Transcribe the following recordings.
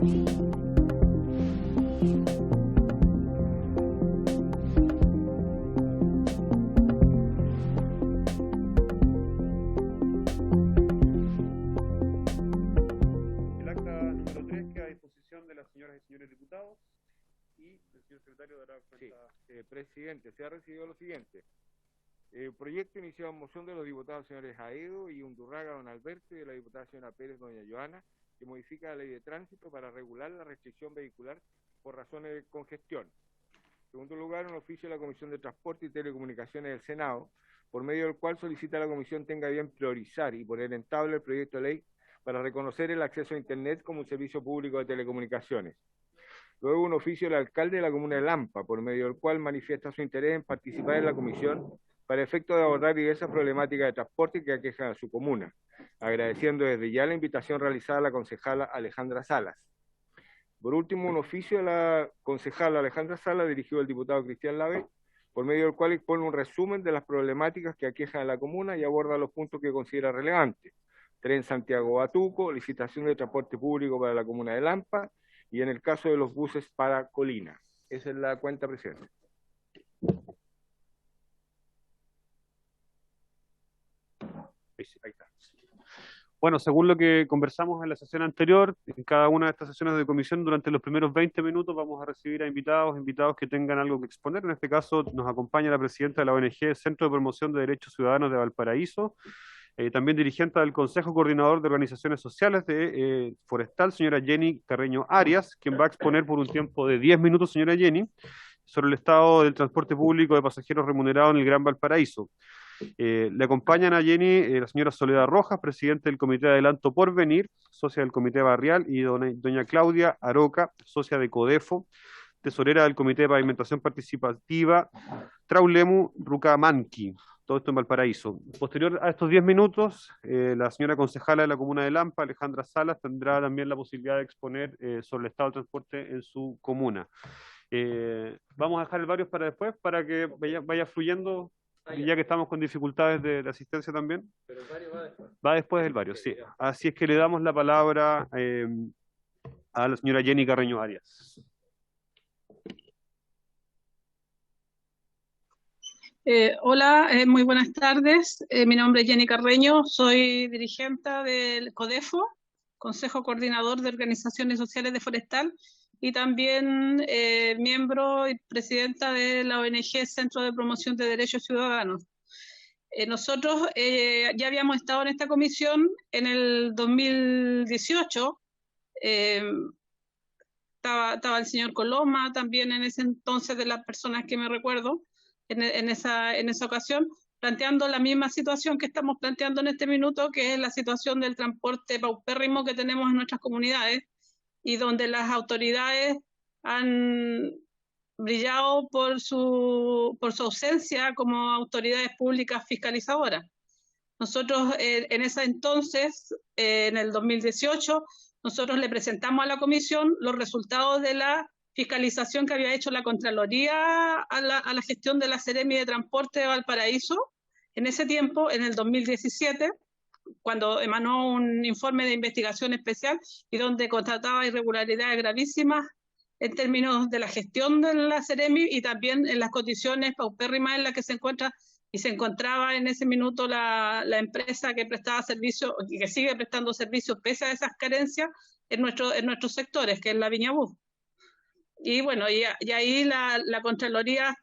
El acta número 3 queda a disposición de las señoras y señores diputados y el señor secretario dará cuenta. Sí, presidente, se ha recibido lo siguiente. Proyecto iniciado en moción de los diputados señores Aedo y Undurraga, don Alberto, y de la diputada señora Pérez, doña Joana, que modifica la ley de tránsito para regular la restricción vehicular por razones de congestión. En segundo lugar, un oficio de la Comisión de Transporte y Telecomunicaciones del Senado, por medio del cual solicita a la Comisión tenga bien priorizar y poner en tabla el proyecto de ley para reconocer el acceso a Internet como un servicio público de telecomunicaciones. Luego, un oficio del alcalde de la comuna de Lampa, por medio del cual manifiesta su interés en participar en la comisión para efecto de abordar diversas problemáticas de transporte que aquejan a su comuna, agradeciendo desde ya la invitación realizada a la concejala Alejandra Salas. Por último, un oficio de la concejala Alejandra Salas dirigido al diputado Cristian Lave, por medio del cual expone un resumen de las problemáticas que aquejan a la comuna y aborda los puntos que considera relevantes: Tren Santiago-Batuco, licitación de transporte público para la comuna de Lampa, y en el caso de los buses para Colina. Esa es la cuenta, presidente. Ahí está. Bueno, según lo que conversamos en la sesión anterior, en cada una de estas sesiones de comisión, durante los primeros 20 minutos vamos a recibir a invitados que tengan algo que exponer. En este caso nos acompaña la presidenta de la ONG Centro de Promoción de Derechos Ciudadanos de Valparaíso, también dirigente del Consejo Coordinador de Organizaciones Sociales de Forestal, señora Jenny Carreño Arias, quien va a exponer por un tiempo de 10 minutos, señora Jenny, sobre el estado del transporte público de pasajeros remunerado en el Gran Valparaíso. Le acompañan a Jenny la señora Soledad Rojas, presidente del Comité de Adelanto Porvenir, socia del Comité Barrial, y doña Claudia Aroca, socia de CODEFO, tesorera del Comité de Pavimentación Participativa Traulemu Rucamanqui, todo esto en Valparaíso. Posterior a estos 10 minutos, la señora concejala de la comuna de Lampa, Alejandra Salas, tendrá también la posibilidad de exponer sobre el estado del transporte en su comuna. Vamos a dejar el varios para después, para que vaya fluyendo, ya que estamos con dificultades de asistencia también. Pero el varios va después. Va después del varios, sí. Así es que le damos la palabra a la señora Jenny Carreño Arias. Hola, muy buenas tardes. Mi nombre es Jenny Carreño, soy dirigente del CODEFO, Consejo Coordinador de Organizaciones Sociales de Forestal, y también miembro y presidenta de la ONG Centro de Promoción de Derechos Ciudadanos. Nosotros ya habíamos estado en esta comisión en el 2018. Estaba el señor Coloma también en ese entonces, de las personas que me recuerdo, en esa ocasión, planteando la misma situación que estamos planteando en este minuto, que es la situación del transporte paupérrimo que tenemos en nuestras comunidades, y donde las autoridades han brillado por su ausencia como autoridades públicas fiscalizadoras. Nosotros en ese entonces, en el 2018, nosotros le presentamos a la comisión los resultados de la fiscalización que había hecho la Contraloría a la gestión de la Seremi de Transporte de Valparaíso en ese tiempo, en el 2017, cuando emanó un informe de investigación especial y donde constataba irregularidades gravísimas en términos de la gestión de la Seremi y también en las condiciones paupérrimas en las que se encontraba en ese minuto la empresa que prestaba servicio y que sigue prestando servicios pese a esas carencias en nuestros sectores, que es la Viña Bus. Y bueno, y ahí la Contraloría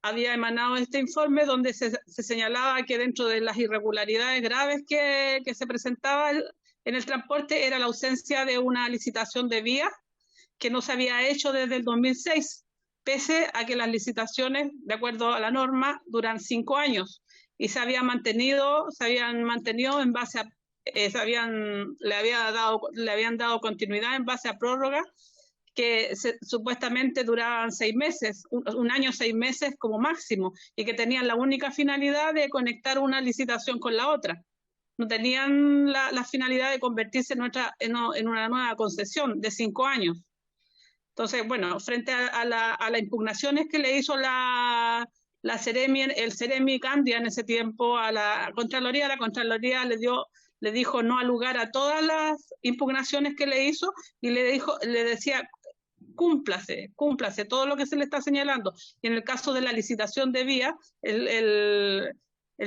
había emanado este informe donde se señalaba que dentro de las irregularidades graves que se presentaban en el transporte era la ausencia de una licitación de vías que no se había hecho desde el 2006, pese a que las licitaciones, de acuerdo a la norma, duran 5 años y se habían mantenido en base a, le habían dado continuidad en base a prórrogas que supuestamente duraban 6 meses, un año, 6 meses como máximo, y que tenían la única finalidad de conectar una licitación con la otra. No tenían la finalidad de convertirse en una nueva concesión de 5 años. Entonces, bueno, frente a las impugnaciones que le hizo el Seremi Candia en ese tiempo a la Contraloría le dio le dijo no al lugar a todas las impugnaciones que le hizo y le decía cúmplase todo lo que se le está señalando. Y en el caso de la licitación de vía, el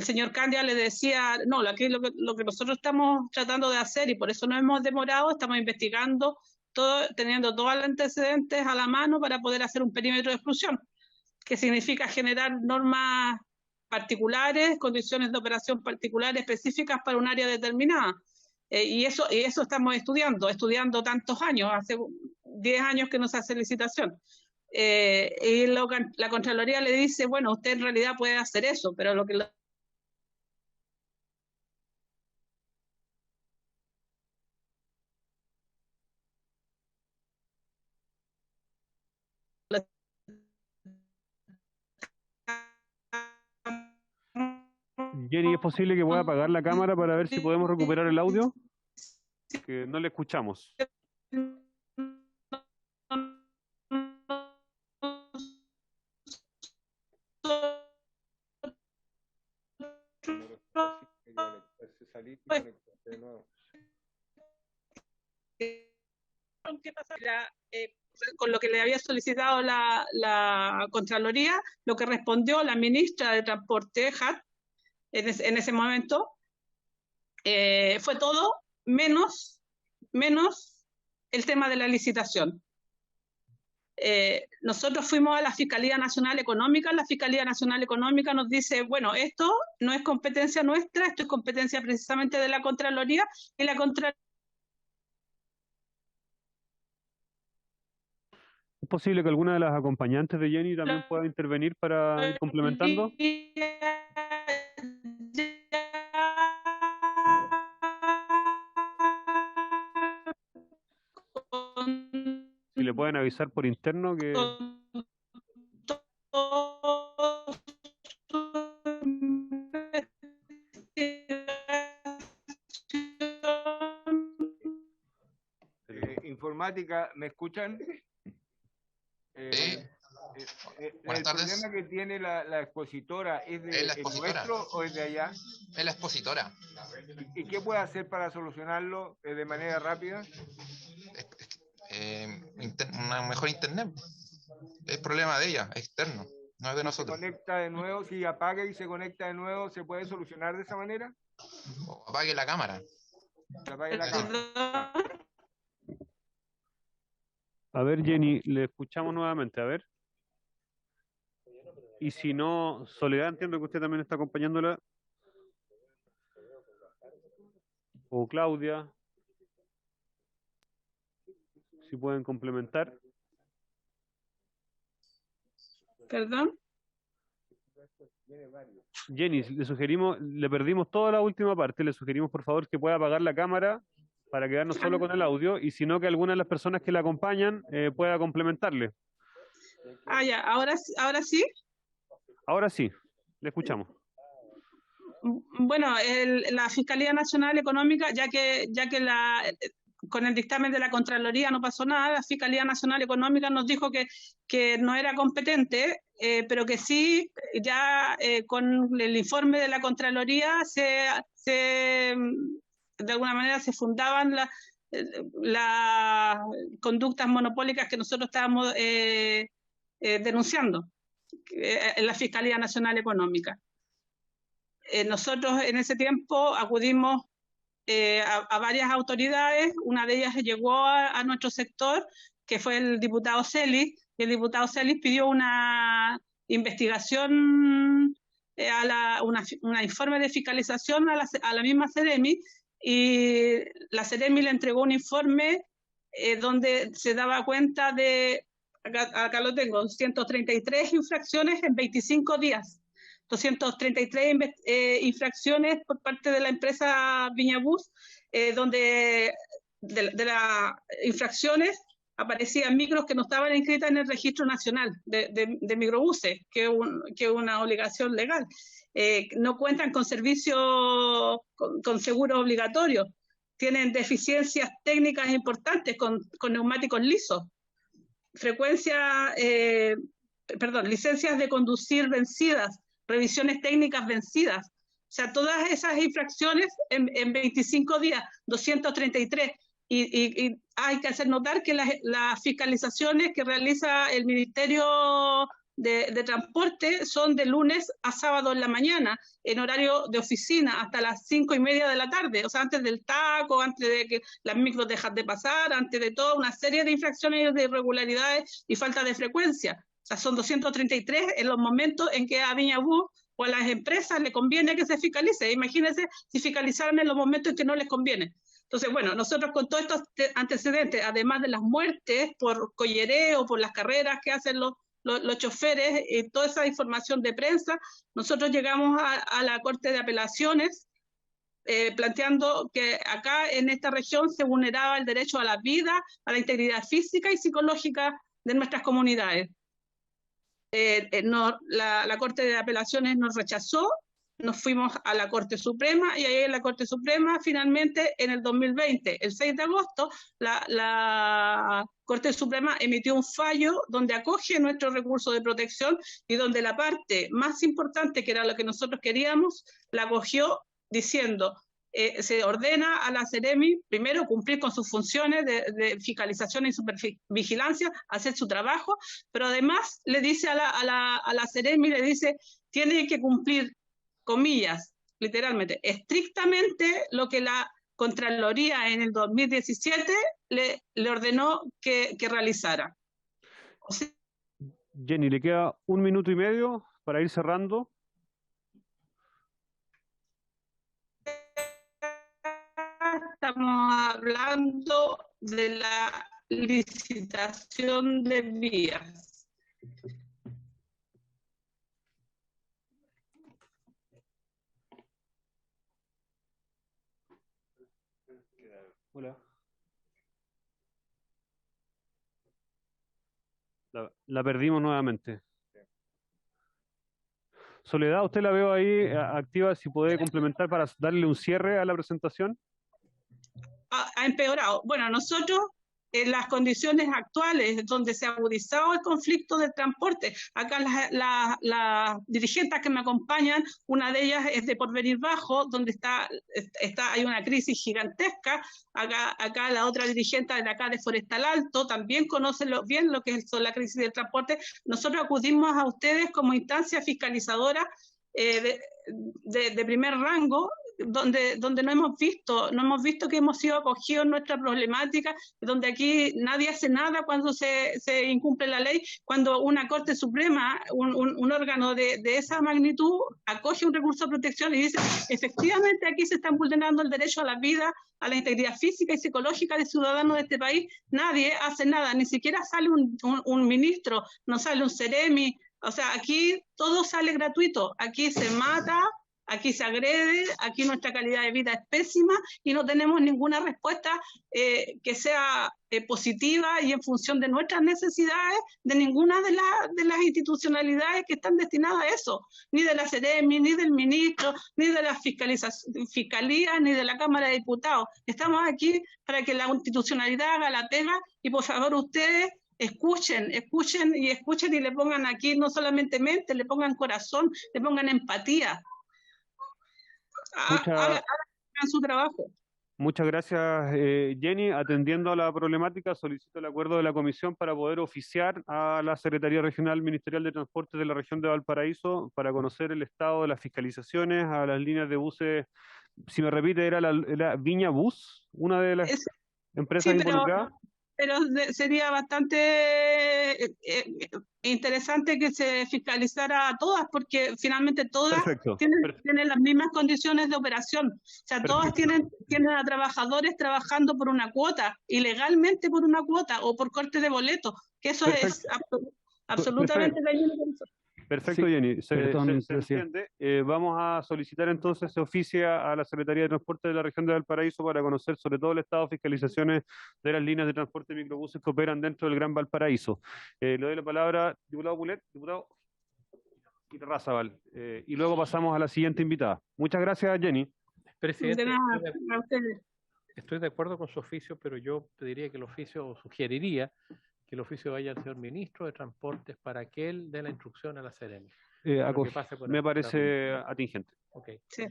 señor Candia le decía, no, aquí lo que nosotros estamos tratando de hacer, y por eso nos hemos demorado, estamos investigando, teniendo todos los antecedentes a la mano para poder hacer un perímetro de exclusión, que significa generar normas particulares, condiciones de operación particulares específicas para un área determinada. Y eso estamos estudiando tantos años, hace 10 años que no se hace licitación. Y la Contraloría le dice, bueno, usted en realidad puede hacer eso, pero lo que Jenny, ¿es posible que pueda apagar la cámara para ver si podemos recuperar el audio? Que no le escuchamos. Salir y conectarse de nuevo. Con lo que le había solicitado la Contraloría, lo que respondió la ministra de Transporte, Hat, en ese momento, fue todo menos el tema de la licitación. Nosotros fuimos a la Fiscalía Nacional Económica, la Fiscalía Nacional Económica nos dice, bueno, esto no es competencia nuestra, esto es competencia precisamente de la Contraloría, y la Contraloría... ¿Es posible que alguna de las acompañantes de Jenny también pueda intervenir para ir complementando? Si le pueden avisar por interno que... Informática, ¿me escuchan? Buenas tardes. ¿El problema que tiene la expositora es nuestro o es de allá? Es la expositora. ¿Y qué puede hacer para solucionarlo de manera rápida? Una mejor internet. Es problema de ella, es externo, no es de nosotros. ¿Se conecta de nuevo? Si apaga y se conecta de nuevo, ¿se puede solucionar de esa manera? O apague la cámara. Apague la cámara. A ver, Jenny, le escuchamos nuevamente, a ver. Y si no, Soledad, entiendo que usted también está acompañándola. O Claudia. Si pueden complementar. ¿Perdón? Jenny, le perdimos toda la última parte, le sugerimos por favor que pueda apagar la cámara para quedarnos solo con el audio, y si no, que alguna de las personas que la acompañan pueda complementarle. Ya, ¿ahora sí? Ahora sí, le escuchamos. Bueno, la Fiscalía Nacional Económica, ya que con el dictamen de la Contraloría no pasó nada, la Fiscalía Nacional Económica nos dijo que no era competente, pero que sí, ya con el informe de la Contraloría de alguna manera se fundaban las conductas monopólicas que nosotros estábamos denunciando en la Fiscalía Nacional Económica. Nosotros en ese tiempo acudimos a varias autoridades, una de ellas llegó a nuestro sector, que fue el diputado Celis, y el diputado Celis pidió una investigación, un informe de fiscalización a la misma Ceremi, y la Ceremi le entregó un informe donde se daba cuenta de, acá lo tengo, 233 infracciones en 25 días. 233 infracciones por parte de la empresa Viñabús, donde de las infracciones aparecían micros que no estaban inscritas en el registro nacional de microbuses, que es una obligación legal. No cuentan con servicios, con seguros obligatorios, tienen deficiencias técnicas importantes con neumáticos lisos, licencias de conducir vencidas, revisiones técnicas vencidas. sea, todas esas infracciones en 25 días, 233. Y hay que hacer notar que las fiscalizaciones que realiza el Ministerio de Transporte son de lunes a sábado en la mañana, en horario de oficina, hasta las 5:30 de la tarde, o sea, antes del taco, antes de que las micros dejan de pasar, antes de toda una serie de infracciones, de irregularidades y falta de frecuencia. O sea, son 233 en los momentos en que a Viña Bus o a las empresas le conviene que se fiscalice. Imagínense si fiscalizaran en los momentos en que no les conviene. Entonces, bueno, nosotros con todos estos antecedentes, además de las muertes por collereo, por las carreras que hacen los choferes, toda esa información de prensa, nosotros llegamos a la Corte de Apelaciones planteando que acá en esta región se vulneraba el derecho a la vida, a la integridad física y psicológica de nuestras comunidades. La Corte de Apelaciones nos rechazó, nos fuimos a la Corte Suprema y ahí en la Corte Suprema finalmente en el 2020, el 6 de agosto, la Corte Suprema emitió un fallo donde acoge nuestro recurso de protección y donde la parte más importante, que era lo que nosotros queríamos, la acogió diciendo se ordena a la Seremi primero cumplir con sus funciones de fiscalización y supervigilancia, hacer su trabajo, pero además le dice a la Seremi, le dice, tiene que cumplir, comillas, literalmente, estrictamente lo que la Contraloría en el 2017 le ordenó que realizara. O sea, Jenny, le queda 1 minuto y medio para ir cerrando. Estamos hablando de la licitación de vías. Hola. La perdimos nuevamente. Soledad, usted la veo ahí activa, si puede complementar para darle un cierre a la presentación. Ha empeorado. Bueno, nosotros en las condiciones actuales donde se ha agudizado el conflicto del transporte, acá las dirigentes que me acompañan, una de ellas es de Porvenir Bajo, donde hay una crisis gigantesca. Acá la otra dirigente de acá de Forestal Alto también conoce bien lo que es la crisis del transporte. Nosotros acudimos a ustedes como instancia fiscalizadora de primer rango, donde no hemos visto que hemos sido acogidos en nuestra problemática, donde aquí nadie hace nada cuando se incumple la ley, cuando una Corte Suprema, un órgano de esa magnitud, acoge un recurso de protección y dice, efectivamente aquí se están vulnerando el derecho a la vida, a la integridad física y psicológica de ciudadanos de este país. Nadie hace nada, ni siquiera sale un ministro, no sale un Seremi. O sea, aquí todo sale gratuito, aquí se mata, aquí se agrede, aquí nuestra calidad de vida es pésima y no tenemos ninguna respuesta que sea positiva y en función de nuestras necesidades de ninguna de las institucionalidades que están destinadas a eso, ni de la Seremi, ni del ministro, ni de la fiscalía, ni de la Cámara de Diputados. Estamos aquí para que la institucionalidad haga la pega y por favor ustedes escuchen y le pongan aquí no solamente mente, le pongan corazón, le pongan empatía. Hagan su trabajo. Muchas gracias, Jenny. Atendiendo a la problemática, solicito el acuerdo de la comisión para poder oficiar a la Secretaría Regional Ministerial de Transportes de la región de Valparaíso para conocer el estado de las fiscalizaciones a las líneas de buses. Si me repite, era Viña Bus, una de las empresas involucradas. Pero sería bastante interesante que se fiscalizara a todas, porque finalmente todas tienen las mismas condiciones de operación. O sea, todas tienen a trabajadores trabajando por una cuota, ilegalmente por una cuota o por corte de boleto, que eso es absolutamente dañino. Perfecto, Sí, Jenny. Se perdón, entiende. Vamos a solicitar entonces se oficia a la Secretaría de Transporte de la región de Valparaíso para conocer sobre todo el estado de fiscalizaciones de las líneas de transporte de microbuses que operan dentro del Gran Valparaíso. Le doy la palabra, diputado Pulet, diputado Irarrázaval, y luego pasamos a la siguiente invitada. Muchas gracias, Jenny. Presidente, estoy de acuerdo con su oficio, pero yo pediría que el oficio, o sugeriría que el oficio vaya al señor ministro de Transportes para que él dé la instrucción a la Seremi. Me parece atingente. Ok. Sí.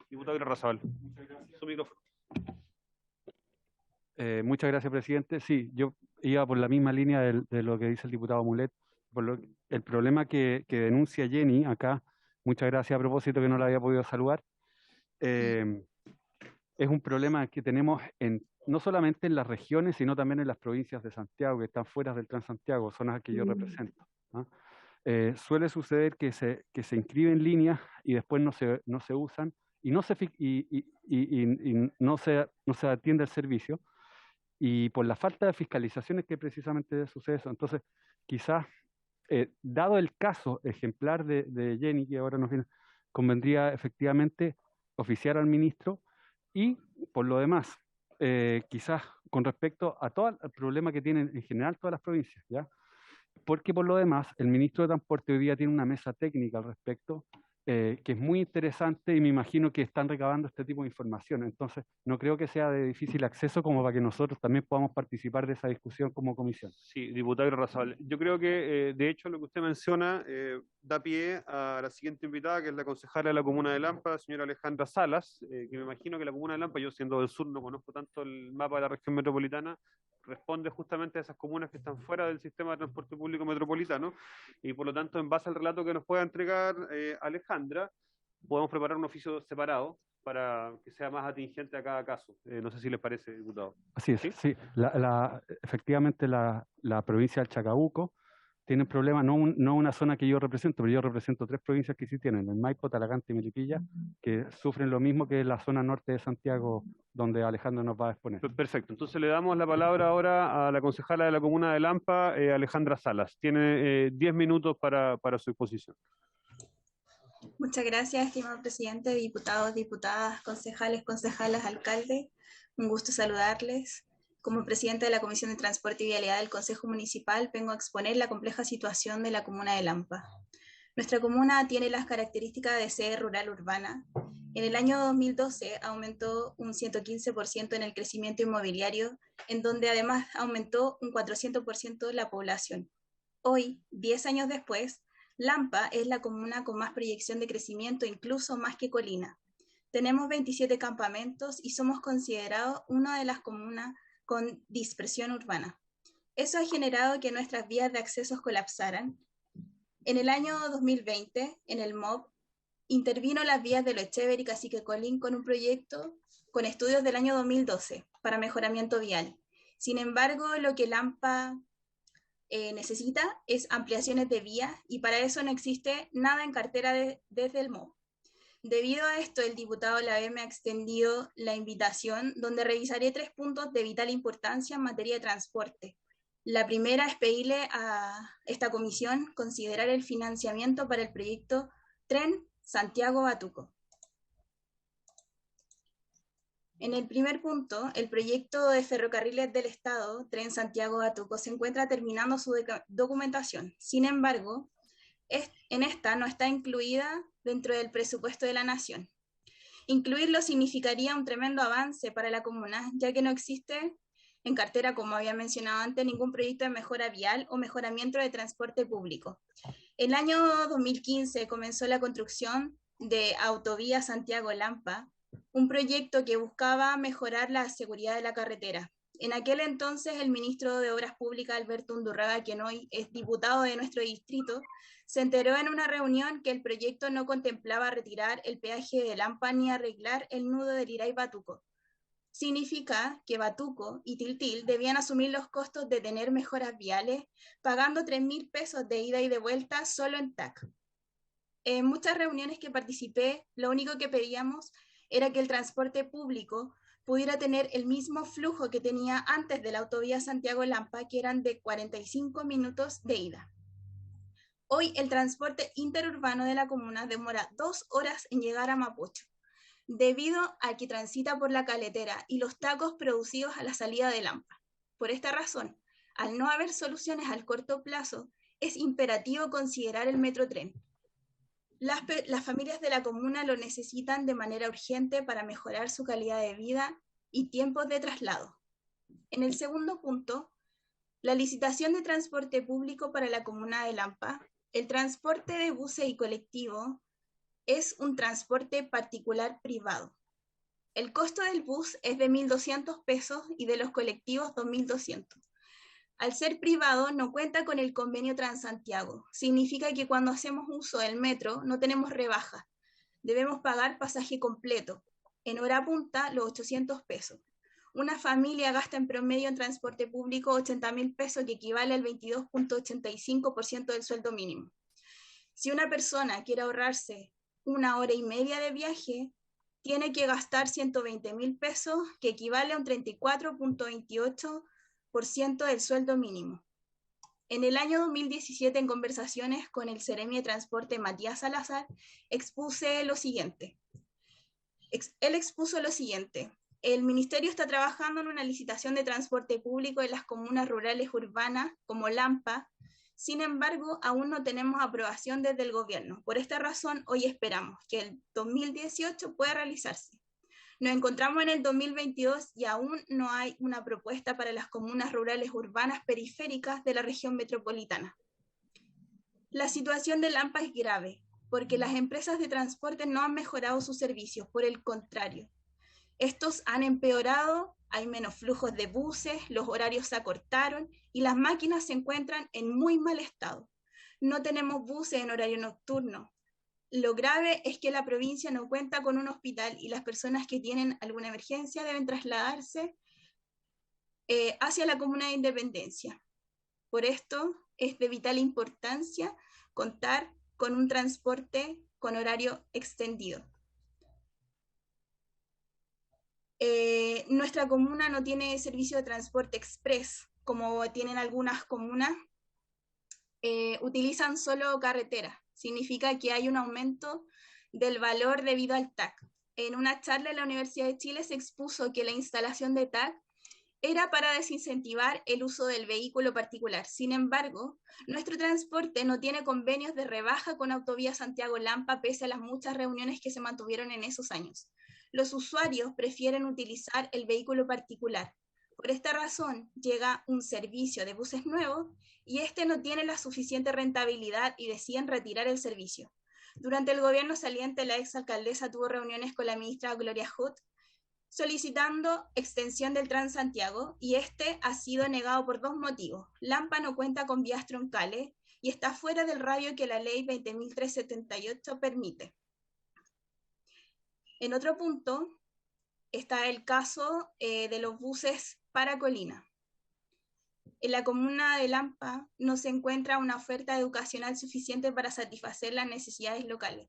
Diputado Irarrázaval. Su micrófono. Muchas gracias, presidente. Sí, yo iba por la misma línea de lo que dice el diputado Mulet. El problema que denuncia Jenny acá, muchas gracias a propósito que no la había podido saludar, es un problema que tenemos no solamente en las regiones, sino también en las provincias de Santiago, que están fuera del Transantiago, zonas que yo represento, ¿no? Suele suceder que se inscriben líneas y después no se usan y no se atiende el servicio. Y por la falta de fiscalizaciones que precisamente sucede eso. Entonces, quizás, dado el caso ejemplar de Jenny, que ahora nos viene, convendría efectivamente oficiar al ministro y, por lo demás, quizás con respecto a todo el problema que tienen en general todas las provincias, ¿ya? Porque por lo demás, el ministro de Transporte hoy día tiene una mesa técnica al respecto, que es muy interesante y me imagino que están recabando este tipo de información. Entonces, no creo que sea de difícil acceso como para que nosotros también podamos participar de esa discusión como comisión. Sí, diputado Irarrázaval. Yo creo que, de hecho, lo que usted menciona da pie a la siguiente invitada, que es la concejala de la Comuna de Lampa, señora Alejandra Salas, que me imagino que la Comuna de Lampa, yo siendo del sur no conozco tanto el mapa de la región metropolitana, responde justamente a esas comunas que están fuera del sistema de transporte público metropolitano, y por lo tanto, en base al relato que nos pueda entregar Alejandra, podemos preparar un oficio separado para que sea más atingente a cada caso. No sé si les parece, diputado. Así es, ¿Sí? sí. Efectivamente, la provincia del Chacabuco tiene problemas, no una zona que yo represento, pero yo represento 3 provincias que sí tienen, el Maipo, Talagante y Melipilla, que sufren lo mismo que la zona norte de Santiago, donde Alejandro nos va a exponer. Perfecto, entonces le damos la palabra ahora a la concejala de la Comuna de Lampa, Alejandra Salas. Tiene 10 minutos para su exposición. Muchas gracias, estimado presidente, diputados, diputadas, concejales, concejalas, alcaldes. Un gusto saludarles. Como presidente de la Comisión de Transporte y Vialidad del Consejo Municipal, vengo a exponer la compleja situación de la comuna de Lampa. Nuestra comuna tiene las características de ser rural urbana. En el año 2012 aumentó un 115% en el crecimiento inmobiliario, en donde además aumentó un 400% la población. Hoy, 10 años después, Lampa es la comuna con más proyección de crecimiento, incluso más que Colina. Tenemos 27 campamentos y somos considerados una de las comunas con dispersión urbana. Eso ha generado que nuestras vías de acceso colapsaran. En el año 2020, en el MOB, intervino las vías de Lo Echeverri y Cacique Colín con un proyecto con estudios del año 2012 para mejoramiento vial. Sin embargo, lo que Lampa necesita es ampliaciones de vías y para eso no existe nada en cartera desde el MOB. Debido a esto, el diputado Lavé me ha extendido la invitación donde revisaré 3 puntos de vital importancia en materia de transporte. La primera es pedirle a esta comisión considerar el financiamiento para el proyecto Tren Santiago-Batuco. En el primer punto, el proyecto de ferrocarriles del Estado, Tren Santiago-Batuco, se encuentra terminando su documentación. Sin embargo, en esta no está incluida dentro del presupuesto de la Nación. Incluirlo significaría un tremendo avance para la comuna, ya que no existe en cartera, como había mencionado antes, ningún proyecto de mejora vial o mejoramiento de transporte público. El año 2015 comenzó la construcción de Autovía Santiago-Lampa, un proyecto que buscaba mejorar la seguridad de la carretera. En aquel entonces, el ministro de Obras Públicas, Alberto Undurraga, quien hoy es diputado de nuestro distrito, se enteró en una reunión que el proyecto no contemplaba retirar el peaje de Lampa ni arreglar el nudo de Liray-Batuco. Significa que Batuco y Tiltil debían asumir los costos de tener mejoras viales, pagando 3.000 pesos de ida y de vuelta solo en TAC. En muchas reuniones que participé, lo único que pedíamos era que el transporte público pudiera tener el mismo flujo que tenía antes de la autovía Santiago-Lampa, que eran de 45 minutos de ida. Hoy el transporte interurbano de la comuna demora 2 horas en llegar a Mapocho, debido a que transita por la caletera y los tacos producidos a la salida de Lampa. Por esta razón, al no haber soluciones al corto plazo, es imperativo considerar el metrotren. Las familias de la comuna lo necesitan de manera urgente para mejorar su calidad de vida y tiempos de traslado. En el segundo punto, la licitación de transporte público para la comuna de Lampa. El transporte de buses y colectivos es un transporte particular privado. El costo del bus es de 1.200 pesos y de los colectivos 2.200. Al ser privado no cuenta con el convenio Transantiago. Significa que cuando hacemos uso del metro no tenemos rebaja. Debemos pagar pasaje completo. En hora punta, los 800 pesos. Una familia gasta en promedio en transporte público 80.000 pesos, que equivale al 22.85% del sueldo mínimo. Si una persona quiere ahorrarse 1 hora y media de viaje, tiene que gastar 120.000 pesos, que equivale a un 34.28% del sueldo mínimo. En el año 2017, en conversaciones con el Seremi de Transporte Matías Salazar, él expuso lo siguiente. El Ministerio está trabajando en una licitación de transporte público en las comunas rurales urbanas como Lampa. Sin embargo, aún no tenemos aprobación desde el gobierno. Por esta razón, hoy esperamos que el 2018 pueda realizarse. Nos encontramos en el 2022 y aún no hay una propuesta para las comunas rurales urbanas periféricas de la región metropolitana. La situación de Lampa es grave, porque las empresas de transporte no han mejorado sus servicios, por el contrario. Estos han empeorado, hay menos flujos de buses, los horarios se acortaron y las máquinas se encuentran en muy mal estado. No tenemos buses en horario nocturno. Lo grave es que la provincia no cuenta con un hospital y las personas que tienen alguna emergencia deben trasladarse hacia la comuna de Independencia. Por esto es de vital importancia contar con un transporte con horario extendido. Nuestra comuna no tiene servicio de transporte express, como tienen algunas comunas. Utilizan solo carretera. Significa que hay un aumento del valor debido al TAC. En una charla en la Universidad de Chile se expuso que la instalación de TAC era para desincentivar el uso del vehículo particular. Sin embargo, nuestro transporte no tiene convenios de rebaja con Autovía Santiago-Lampa, pese a las muchas reuniones que se mantuvieron en esos años. Los usuarios prefieren utilizar el vehículo particular. Por esta razón, llega un servicio de buses nuevos y este no tiene la suficiente rentabilidad y deciden retirar el servicio. Durante el gobierno saliente, la exalcaldesa tuvo reuniones con la ministra Gloria Hood solicitando extensión del Transantiago y este ha sido negado por 2 motivos. Lampa no cuenta con vías troncales y está fuera del radio que la ley 20.378 permite. En otro punto está el caso de los buses para Colina. En la comuna de Lampa no se encuentra una oferta educacional suficiente para satisfacer las necesidades locales,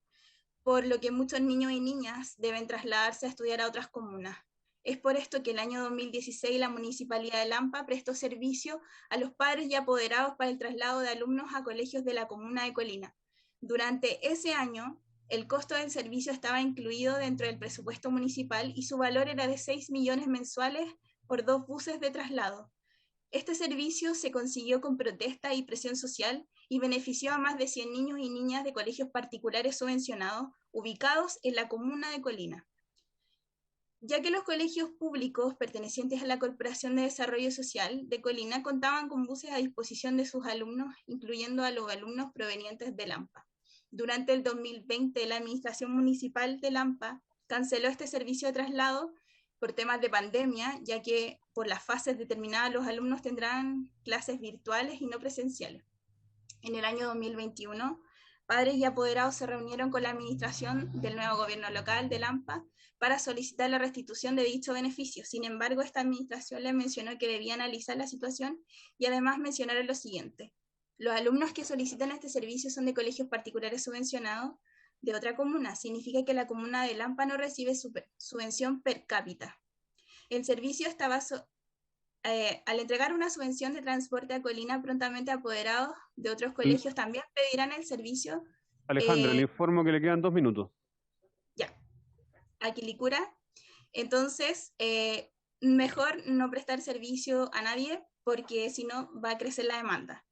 por lo que muchos niños y niñas deben trasladarse a estudiar a otras comunas. Es por esto que el año 2016 la Municipalidad de Lampa prestó servicio a los padres y apoderados para el traslado de alumnos a colegios de la comuna de Colina. Durante ese año, el costo del servicio estaba incluido dentro del presupuesto municipal y su valor era de 6 millones mensuales por 2 buses de traslado. Este servicio se consiguió con protesta y presión social y benefició a más de 100 niños y niñas de colegios particulares subvencionados ubicados en la comuna de Colina. Ya que los colegios públicos pertenecientes a la Corporación de Desarrollo Social de Colina contaban con buses a disposición de sus alumnos, incluyendo a los alumnos provenientes de Lampa. Durante el 2020, la Administración Municipal de Lampa canceló este servicio de traslado por temas de pandemia, ya que por las fases determinadas los alumnos tendrán clases virtuales y no presenciales. En el año 2021, padres y apoderados se reunieron con la administración del nuevo gobierno local de Lampa para solicitar la restitución de dicho beneficio. Sin embargo, esta administración les mencionó que debía analizar la situación y además mencionaron lo siguiente: los alumnos que solicitan este servicio son de colegios particulares subvencionados de otra comuna. Significa que la comuna de Lampa no recibe subvención per cápita. El servicio estaba al entregar una subvención de transporte a Colina, prontamente apoderados de otros colegios también pedirán el servicio. Alejandra, le informo que le quedan 2 minutos. Ya. A Quilicura. Entonces, mejor no prestar servicio a nadie, porque si no va a crecer la demanda.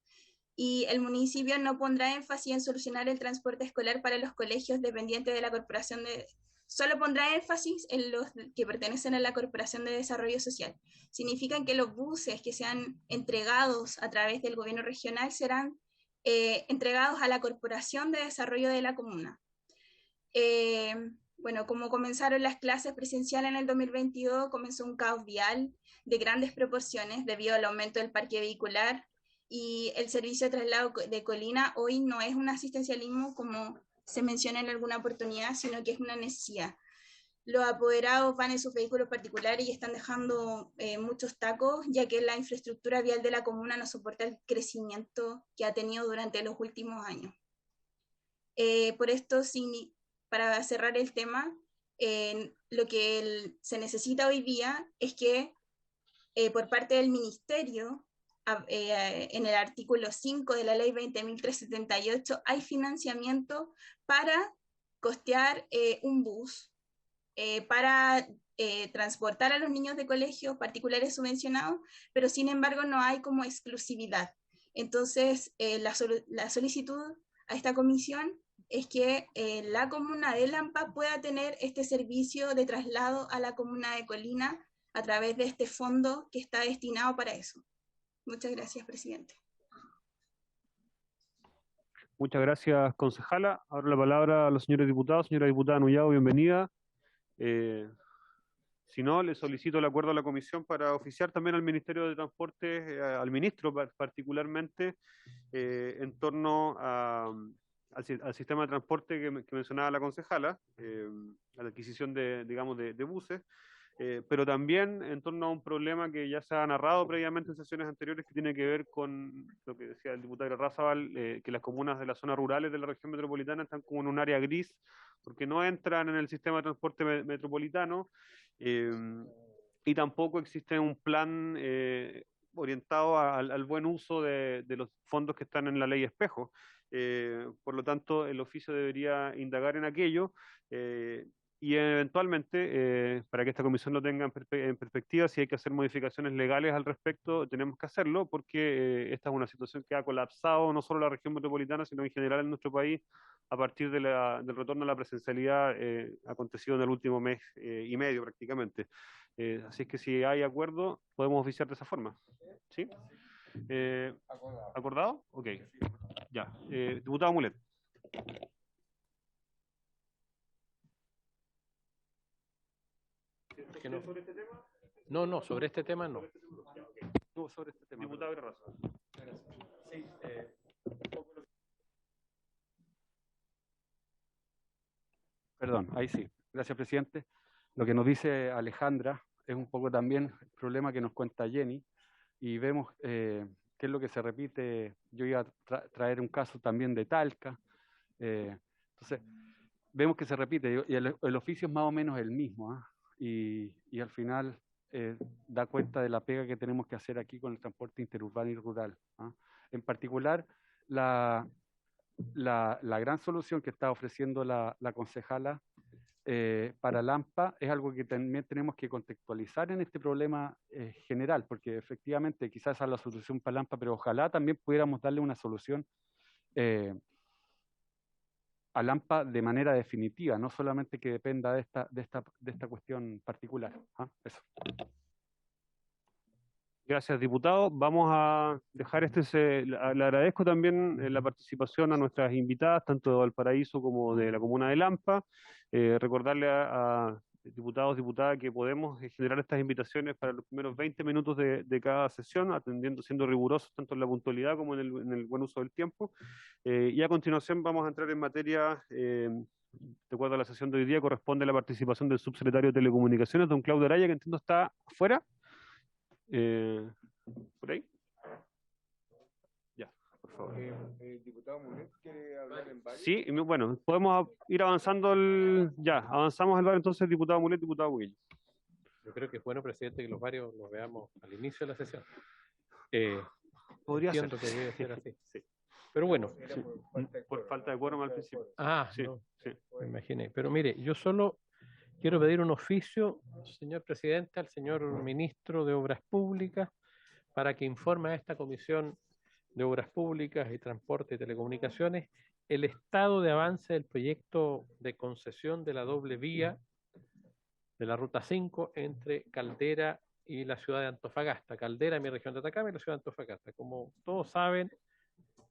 Y el municipio no pondrá énfasis en solucionar el transporte escolar para los colegios dependientes de la Corporación de... Solo pondrá énfasis en los que pertenecen a la Corporación de Desarrollo Social. Significa que los buses que sean entregados a través del gobierno regional serán entregados a la Corporación de Desarrollo de la comuna. Bueno, como comenzaron las clases presenciales en el 2022, comenzó un caos vial de grandes proporciones debido al aumento del parque vehicular, y el servicio de traslado de Colina hoy no es un asistencialismo como se menciona en alguna oportunidad, sino que es una necesidad. Los apoderados van en sus vehículos particulares y están dejando muchos tacos, ya que la infraestructura vial de la comuna no soporta el crecimiento que ha tenido durante los últimos años. Por esto, para cerrar el tema, lo que se necesita hoy día es que por parte del Ministerio, en el artículo 5 de la ley 20.378, hay financiamiento para costear un bus para transportar a los niños de colegios particulares subvencionados, pero sin embargo no hay como exclusividad. Entonces, la solicitud a esta comisión es que la comuna de Lampa pueda tener este servicio de traslado a la comuna de Colina a través de este fondo que está destinado para eso. Muchas gracias, presidente. Muchas gracias, concejala. Ahora la palabra a los señores diputados. Señora diputada Nullado, bienvenida. Si no, le solicito el acuerdo a la comisión para oficiar también al Ministerio de Transporte, al ministro particularmente, en torno al sistema de transporte que mencionaba la concejala, a la adquisición de buses, pero también en torno a un problema que ya se ha narrado previamente en sesiones anteriores, que tiene que ver con lo que decía el diputado Razabal, que las comunas de las zonas rurales de la región metropolitana están como en un área gris, porque no entran en el sistema de transporte metropolitano, y tampoco existe un plan orientado al buen uso de los fondos que están en la ley espejo. Por lo tanto, el oficio debería indagar en aquello, y eventualmente, para que esta comisión lo tenga en perspectiva, si hay que hacer modificaciones legales al respecto, tenemos que hacerlo, porque esta es una situación que ha colapsado no solo la región metropolitana, sino en general en nuestro país, a partir del retorno a la presencialidad acontecido en el último mes y medio prácticamente. Así es que si hay acuerdo, podemos oficiar de esa forma. ¿Sí? ¿Acordado? Ok. Ya. Diputado Mulet. No. ¿Sobre este tema? No, sobre este tema no. No, sobre este tema. Diputado Guerrazo. Sí, perdón, ahí sí. Gracias, presidente. Lo que nos dice Alejandra es un poco también el problema que nos cuenta Jenny, y vemos qué es lo que se repite. Yo iba a traer un caso también de Talca. Entonces, vemos que se repite, y el oficio es más o menos el mismo, ¿eh? Y al final da cuenta de la pega que tenemos que hacer aquí con el transporte interurbano y rural, ¿eh? En particular, la gran solución que está ofreciendo la concejala para Lampa es algo que también tenemos que contextualizar en este problema general, porque efectivamente quizás esa es la solución para Lampa, pero ojalá también pudiéramos darle una solución a Lampa de manera definitiva, no solamente que dependa de esta cuestión particular. Eso. Gracias, diputado. Vamos a dejar le agradezco también la participación a nuestras invitadas, tanto de Valparaíso como de la comuna de Lampa. Recordarle a diputados, diputadas, que podemos generar estas invitaciones para los primeros 20 minutos de cada sesión, siendo rigurosos tanto en la puntualidad como en el buen uso del tiempo. Y a continuación vamos a entrar en materia. De acuerdo a la sesión de hoy día, corresponde la participación del subsecretario de Telecomunicaciones, don Claudio Araya, que entiendo está afuera. ¿Por ahí? Ya, por favor. ¿El diputado Mulet quiere hablar en varios? Sí, bueno, podemos ir avanzando avanzamos el bar entonces, diputado Mulet, diputado Huguillo. Yo creo que es bueno, presidente, que los varios los veamos al inicio de la sesión. Podría ser. Entiendo que debe ser así. Sí. Pero bueno. Sí. Por falta de quórum al principio. Sí, no, sí. Me imaginé. Pero mire, yo solo quiero pedir un oficio, señor presidente, al señor ministro de Obras Públicas, para que informe a esta Comisión de Obras Públicas y Transporte y Telecomunicaciones el estado de avance del proyecto de concesión de la doble vía de la Ruta 5 entre Caldera y la ciudad de Antofagasta. Caldera, mi región de Atacama, y la ciudad de Antofagasta. Como todos saben,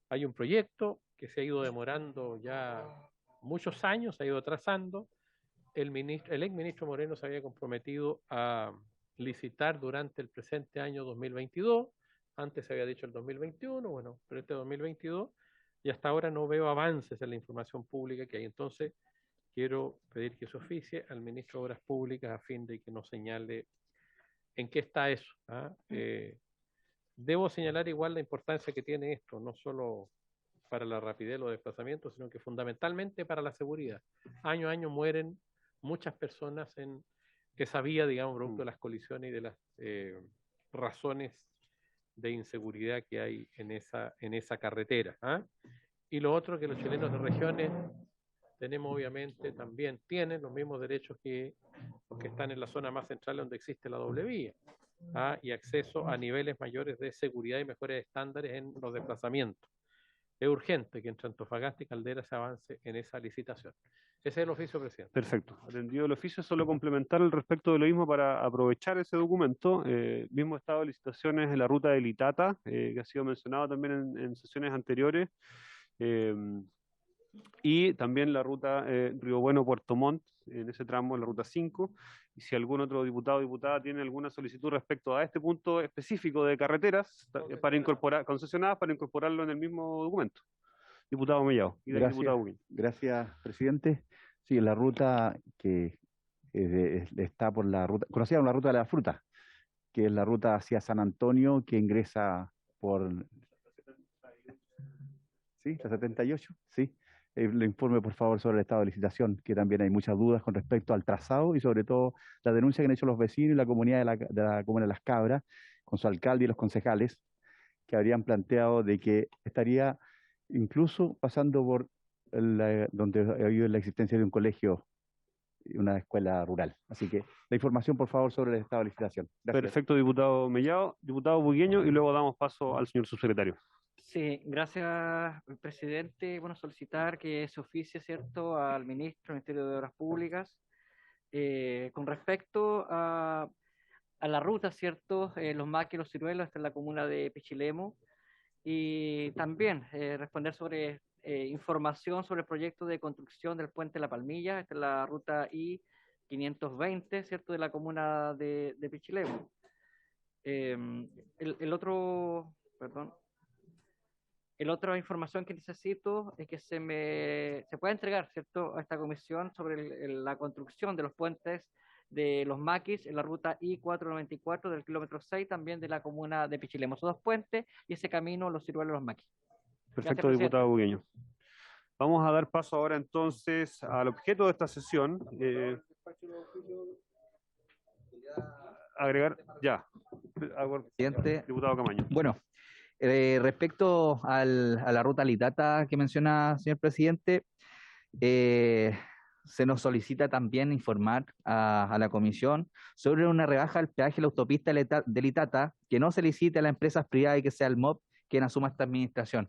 hay un proyecto que se ha ido demorando ya muchos años, se ha ido atrasando. El exministro Moreno se había comprometido a licitar durante el presente año 2022, antes se había dicho el 2021, bueno, pero este 2022, y hasta ahora no veo avances en la información pública que hay. Entonces, quiero pedir que se oficie al ministro de Obras Públicas a fin de que nos señale en qué está eso. Debo señalar igual la importancia que tiene esto, no solo para la rapidez de los desplazamientos, sino que fundamentalmente para la seguridad. Año a año mueren muchas personas en esa vía, digamos, producto de las colisiones y de las razones de inseguridad que hay en esa carretera. Y lo otro, que los chilenos de regiones tenemos obviamente también, tienen los mismos derechos que los que están en la zona más central donde existe la doble vía, y acceso a niveles mayores de seguridad y mejores estándares en los desplazamientos. Es urgente que entre Antofagasta y Caldera se avance en esa licitación. Ese es el oficio, presidente. Perfecto. Atendido el oficio, solo complementar al respecto de lo mismo para aprovechar ese documento. Mismo estado de licitaciones en la ruta de Litata, que ha sido mencionado también en sesiones anteriores. Y también la ruta Río Bueno-Puerto Montt, en ese tramo, en la ruta 5. Y si algún otro diputado o diputada tiene alguna solicitud respecto a este punto específico de carreteras para incorporar, concesionadas, para incorporarlo en el mismo documento. Diputado Mellado y del diputado Buguín. Gracias, presidente. Sí, la ruta que está por la ruta, conocida como la ruta de la fruta, que es la ruta hacia San Antonio, que ingresa por... ¿Sí? ¿La 78? Sí. Le informe, por favor, sobre el estado de licitación, que también hay muchas dudas con respecto al trazado y sobre todo la denuncia que han hecho los vecinos y la comunidad de la comuna de Las Cabras, con su alcalde y los concejales, que habrían planteado de que estaría incluso pasando por donde ha habido la existencia de un colegio y una escuela rural. Así que la información, por favor, sobre el estado de licitación. Gracias. Perfecto, diputado Mellado. Diputado Bugueño, y luego damos paso al señor subsecretario. Sí, gracias, presidente. Bueno, solicitar que se oficie, ¿cierto?, al ministro del Ministerio de Obras Públicas con respecto a la ruta, ¿cierto?, los maquis y los ciruelos, esta es la comuna de Pichilemu, y también responder sobre información sobre el proyecto de construcción del puente La Palmilla, esta es la ruta I-520, ¿cierto?, de la comuna de Pichilemu. El otro, perdón. La otra información que necesito es que se pueda entregar, ¿cierto?, a esta comisión sobre la construcción de los puentes de los maquis en la ruta I-494 del kilómetro 6, también de la comuna de Pichilemu. Esos dos puentes y ese camino, los ciruelos, los maquis. Perfecto, Gracias, diputado Bugueño. Vamos a dar paso ahora entonces al objeto de esta sesión. Agregar, ya. Presidente. Diputado Camaño. Bueno. Respecto a la ruta Litata que menciona, señor presidente, se nos solicita también informar a la comisión sobre una rebaja del peaje de la autopista de Litata que no se licite a las empresas privadas y que sea el MOP quien asuma esta administración.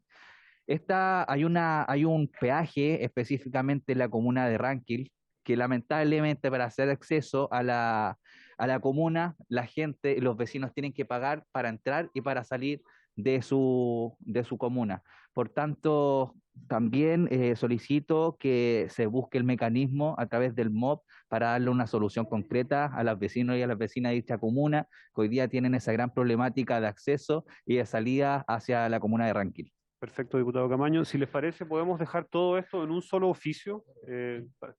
Hay un peaje específicamente en la comuna de Ranquil que lamentablemente para hacer acceso a la comuna, la gente, los vecinos tienen que pagar para entrar y para salir de su comuna. Por tanto, también solicito que se busque el mecanismo a través del MOP para darle una solución concreta a los vecinos y a las vecinas de dicha comuna, que hoy día tienen esa gran problemática de acceso y de salida hacia la comuna de Ranquil. Perfecto, diputado Camaño. Si les parece, podemos dejar todo esto en un solo oficio,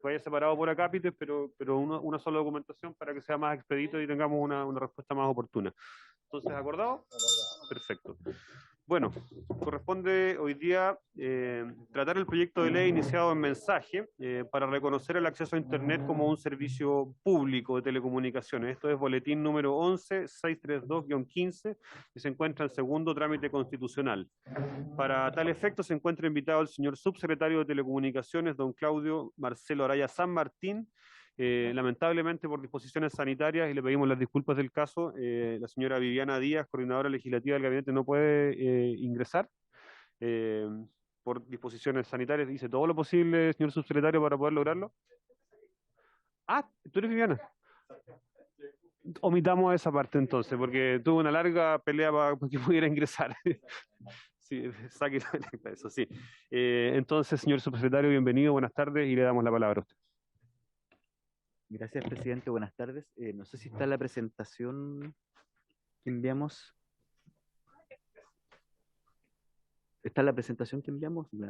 vaya separado por acápites, pero una sola documentación para que sea más expedito y tengamos una respuesta más oportuna. Entonces, ¿acordado? Perfecto. Bueno, corresponde hoy día tratar el proyecto de ley iniciado en mensaje para reconocer el acceso a Internet como un servicio público de telecomunicaciones. Esto es boletín número 11-632-15, que se encuentra en segundo trámite constitucional. Para tal efecto se encuentra invitado el señor subsecretario de Telecomunicaciones, don Claudio Marcelo Araya San Martín. Lamentablemente por disposiciones sanitarias, y le pedimos las disculpas del caso, la señora Viviana Díaz, coordinadora legislativa del gabinete, no puede ingresar por disposiciones sanitarias. Dice todo lo posible, señor subsecretario, para poder lograrlo. Ah, tú eres Viviana. Omitamos esa parte entonces, porque tuvo una larga pelea para que pudiera ingresar. Sí, saque eso, sí. Entonces, señor subsecretario, bienvenido, buenas tardes y le damos la palabra a usted. Gracias, presidente. Buenas tardes. No sé si está la presentación que enviamos. ¿Está la presentación que enviamos? Y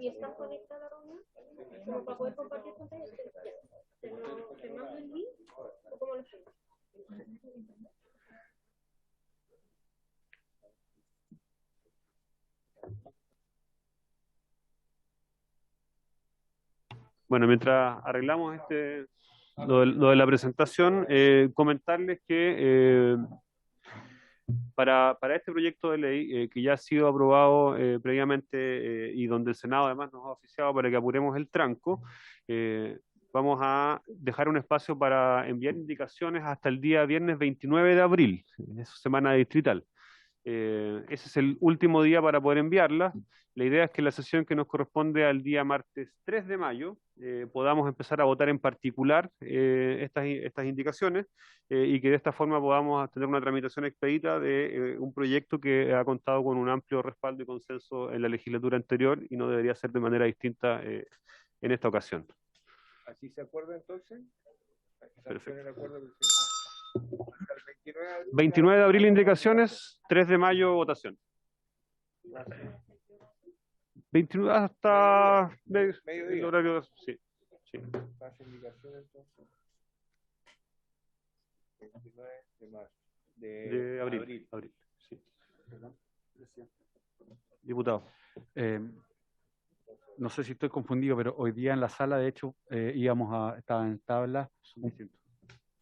estás conectada a la reunión, como para poder compartir pantalla, te mando el link o cómo lo hacemos. Bueno, mientras arreglamos lo de la presentación, comentarles que para este proyecto de ley, que ya ha sido aprobado previamente y donde el Senado además nos ha oficiado para que apuremos el tranco, vamos a dejar un espacio para enviar indicaciones hasta el día viernes 29 de abril, en esa semana distrital. Ese es el último día para poder enviarla. La idea es que la sesión que nos corresponde al día martes 3 de mayo podamos empezar a votar en particular estas indicaciones y que de esta forma podamos tener una tramitación expedita de un proyecto que ha contado con un amplio respaldo y consenso en la legislatura anterior y no debería ser de manera distinta en esta ocasión. ¿Así se acuerda entonces? Perfecto. ¿De acuerdo? 29 de abril indicaciones, 3 de mayo votación. 29 hasta el horario, sí. Pasa indicación entonces. 29 de marzo. De abril. Sí. Diputado. No sé si estoy confundido, pero hoy día en la sala, de hecho, estaba en tabla,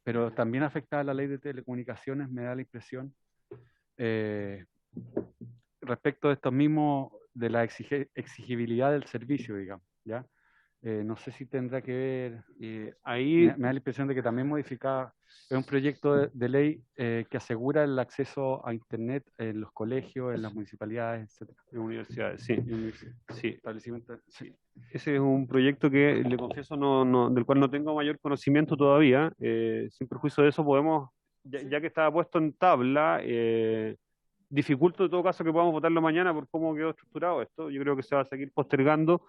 pero también afectaba la ley de telecomunicaciones, me da la impresión, respecto de estos mismos, de la exigibilidad del servicio, digamos, ¿ya? No sé si tendrá que ver, ahí me da la impresión de que también modificaba, es un proyecto de ley que asegura el acceso a Internet en los colegios, en las municipalidades, etcétera. En universidades, sí. Sí. Establecimientos, sí. Ese es un proyecto que, le confieso, del cual no tengo mayor conocimiento todavía. Sin perjuicio de eso, podemos, ya que estaba puesto en tabla, dificulto en todo caso que podamos votarlo mañana por cómo quedó estructurado esto. Yo creo que se va a seguir postergando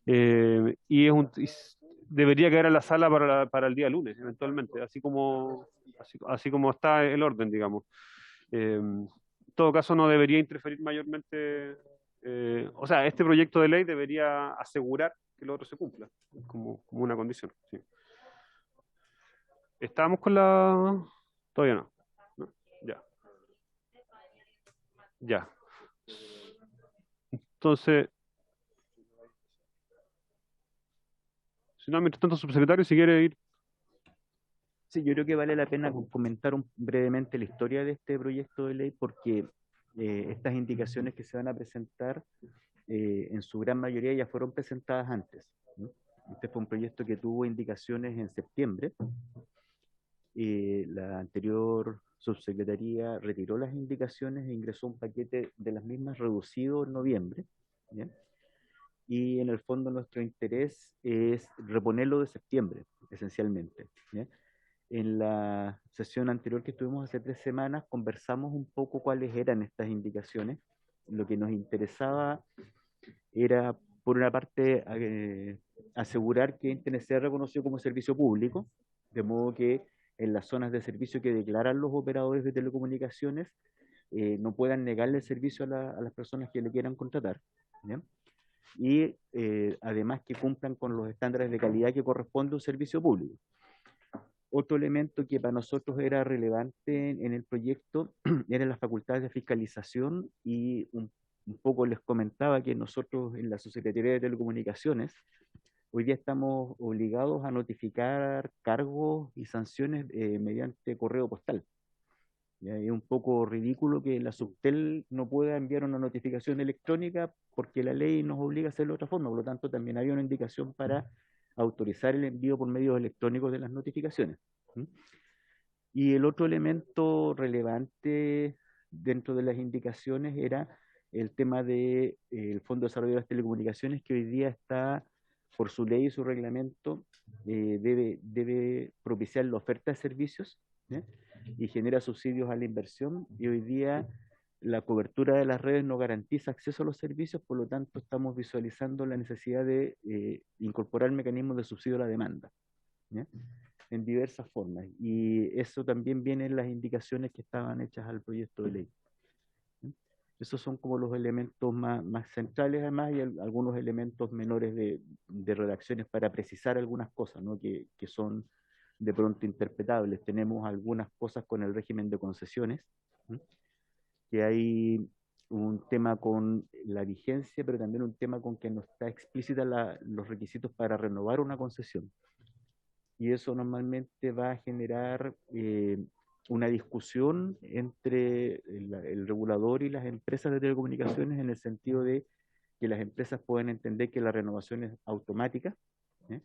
y debería quedar en la sala para el día lunes, eventualmente, así como está el orden, digamos. En todo caso, no debería interferir mayormente. O sea, este proyecto de ley debería asegurar que lo otro se cumpla, como una condición. Sí. ¿Estábamos con la...? Todavía no. ¿No? Ya. Entonces, si no, mientras tanto, subsecretario, si quiere ir. Sí, yo creo que vale la pena comentar brevemente la historia de este proyecto de ley porque estas indicaciones que se van a presentar en su gran mayoría ya fueron presentadas antes, ¿no? Este fue un proyecto que tuvo indicaciones en septiembre. La anterior subsecretaría retiró las indicaciones e ingresó un paquete de las mismas reducido en noviembre, ¿ya? Y en el fondo nuestro interés es reponerlo de septiembre, esencialmente, ¿ya? En la sesión anterior que estuvimos hace 3 semanas conversamos un poco cuáles eran estas indicaciones. Lo que nos interesaba era, por una parte, asegurar que Internet sea reconocido como servicio público, de modo que en las zonas de servicio que declaran los operadores de telecomunicaciones no puedan negarle el servicio a las personas que le quieran contratar, ¿ya? Y además que cumplan con los estándares de calidad que corresponde a un servicio público. Otro elemento que para nosotros era relevante en el proyecto eran las facultades de fiscalización y un poco les comentaba que nosotros en la Subsecretaría de Telecomunicaciones hoy día estamos obligados a notificar cargos y sanciones mediante correo postal. ¿Ya? Es un poco ridículo que la Subtel no pueda enviar una notificación electrónica porque la ley nos obliga a hacerlo de otra forma. Por lo tanto, también había una indicación para autorizar el envío por medios electrónicos de las notificaciones. Y el otro elemento relevante dentro de las indicaciones era el tema del Fondo de Desarrollo de las Telecomunicaciones, que hoy día está, por su ley y su reglamento, debe propiciar la oferta de servicios, ¿eh? Y genera subsidios a la inversión, y hoy día la cobertura de las redes no garantiza acceso a los servicios, por lo tanto estamos visualizando la necesidad de incorporar mecanismos de subsidio a la demanda, ¿ya? En diversas formas, y eso también viene en las indicaciones que estaban hechas al proyecto de ley. Esos son como los elementos más centrales, además, y algunos elementos menores de redacciones para precisar algunas cosas, ¿no? que son de pronto interpretables. Tenemos algunas cosas con el régimen de concesiones, ¿sí? Que hay un tema con la vigencia, pero también un tema con que no está explícita los requisitos para renovar una concesión. Y eso normalmente va a generar una discusión entre el regulador y las empresas de telecomunicaciones, en el sentido de que las empresas pueden entender que la renovación es automática, ¿eh?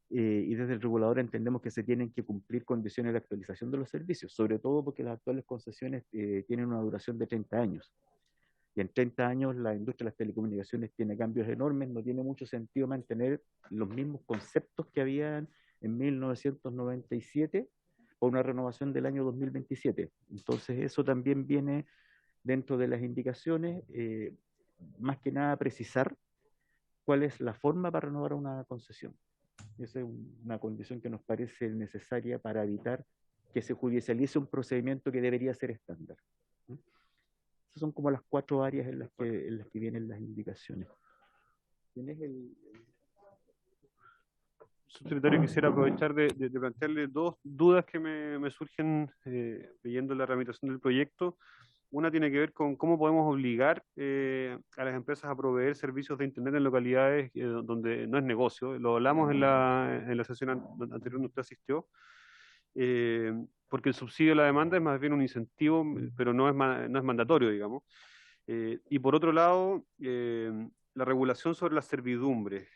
Y desde el regulador entendemos que se tienen que cumplir condiciones de actualización de los servicios, sobre todo porque las actuales concesiones tienen una duración de 30 años. Y en 30 años la industria de las telecomunicaciones tiene cambios enormes, no tiene mucho sentido mantener los mismos conceptos que habían en 1997 por una renovación del año 2027. Entonces eso también viene dentro de las indicaciones, más que nada precisar cuál es la forma para renovar una concesión. Esa es una condición que nos parece necesaria para evitar que se judicialice un procedimiento que debería ser estándar. Esas son como las 4 áreas en las que vienen las indicaciones. ¿Tienes Subsecretario, quisiera aprovechar de plantearle 2 dudas que me surgen leyendo la tramitación del proyecto. Una tiene que ver con cómo podemos obligar a las empresas a proveer servicios de Internet en localidades donde no es negocio. Lo hablamos en la sesión anterior donde usted asistió, porque el subsidio a la demanda es más bien un incentivo, pero no es mandatorio, digamos. Y por otro lado, la regulación sobre las servidumbres,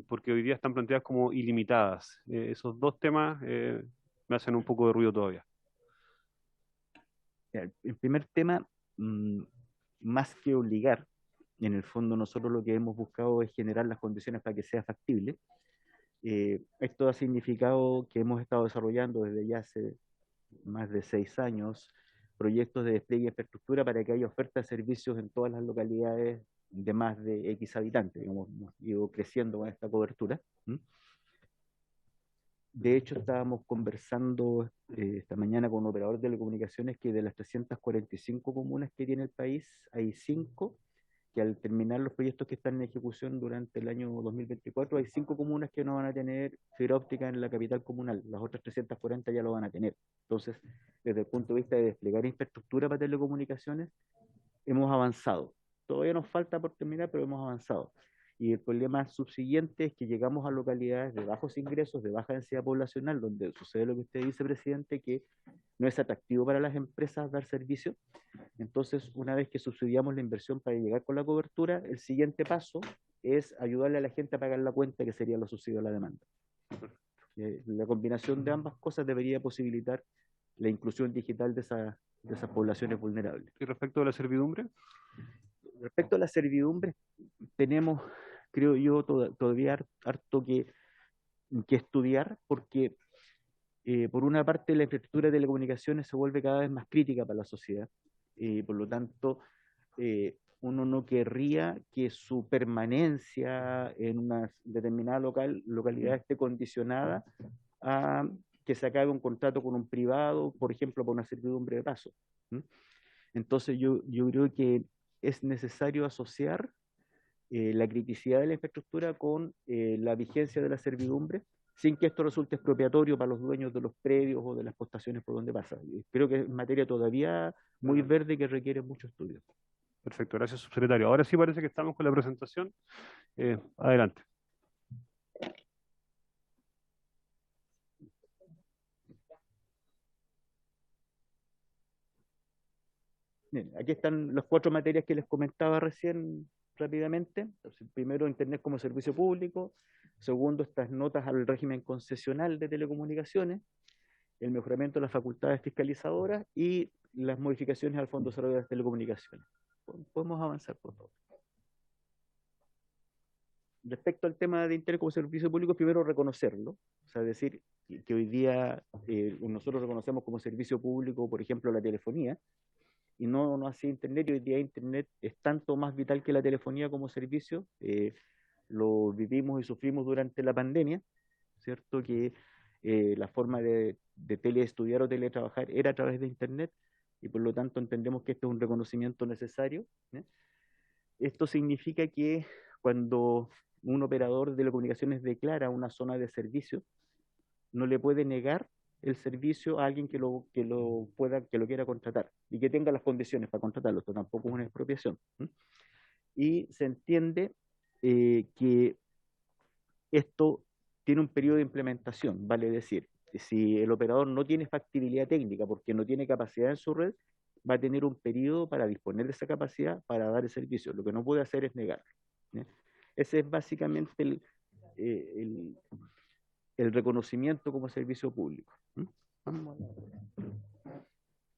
porque hoy día están planteadas como ilimitadas. Esos 2 temas me hacen un poco de ruido todavía. El primer tema, más que obligar, en el fondo nosotros lo que hemos buscado es generar las condiciones para que sea factible. Esto ha significado que hemos estado desarrollando desde ya hace más de 6 años proyectos de despliegue de infraestructura para que haya oferta de servicios en todas las localidades de más de X habitantes. Digamos, hemos ido creciendo con esta cobertura. De hecho, estábamos conversando esta mañana con un operador de telecomunicaciones que de las 345 comunas que tiene el país, hay 5 que al terminar los proyectos que están en ejecución durante el año 2024, hay 5 comunas que no van a tener fibra óptica en la capital comunal. Las otras 340 ya lo van a tener. Entonces, desde el punto de vista de desplegar infraestructura para telecomunicaciones, hemos avanzado. Todavía nos falta por terminar, pero hemos avanzado. Y el problema subsiguiente es que llegamos a localidades de bajos ingresos, de baja densidad poblacional, donde sucede lo que usted dice, presidente, que no es atractivo para las empresas dar servicio. Entonces, una vez que subsidiamos la inversión para llegar con la cobertura, el siguiente paso es ayudarle a la gente a pagar la cuenta, que serían los subsidios a la demanda. La combinación de ambas cosas debería posibilitar la inclusión digital de esas poblaciones vulnerables. ¿Y respecto a la servidumbre? Respecto a la servidumbre, tenemos, creo yo, todavía harto que estudiar, porque por una parte la infraestructura de telecomunicaciones se vuelve cada vez más crítica para la sociedad, por lo tanto uno no querría que su permanencia en una determinada localidad esté condicionada a que se acabe un contrato con un privado, por ejemplo, por una servidumbre de paso. Entonces yo creo que es necesario asociar la criticidad de la infraestructura con la vigencia de la servidumbre, sin que esto resulte expropiatorio para los dueños de los predios o de las postaciones por donde pasa. Creo que es materia todavía muy verde que requiere mucho estudio. Perfecto, gracias, subsecretario. Ahora sí parece que estamos con la presentación. Adelante. Bien, aquí están las 4 materias que les comentaba recién rápidamente. Entonces, primero, Internet como servicio público. Segundo, estas notas al régimen concesional de telecomunicaciones. El mejoramiento de las facultades fiscalizadoras y las modificaciones al Fondo de Desarrollo de las Telecomunicaciones. Podemos avanzar, por favor. Respecto al tema de Internet como servicio público, primero reconocerlo, o sea, decir que hoy día nosotros reconocemos como servicio público, por ejemplo, la telefonía, y no así Internet, y hoy día Internet es tanto más vital que la telefonía como servicio, lo vivimos y sufrimos durante la pandemia, ¿cierto? Que la forma de teleestudiar o teletrabajar era a través de Internet, y por lo tanto entendemos que esto es un reconocimiento necesario, ¿eh? Esto significa que cuando un operador de telecomunicaciones declara una zona de servicio, no le puede negar el servicio a alguien que lo quiera contratar y que tenga las condiciones para contratarlo. Esto tampoco es una expropiación. Y se entiende que esto tiene un periodo de implementación, vale decir, si el operador no tiene factibilidad técnica porque no tiene capacidad en su red, va a tener un periodo para disponer de esa capacidad para dar el servicio. Lo que no puede hacer es negarlo. Ese es básicamente el reconocimiento como servicio público.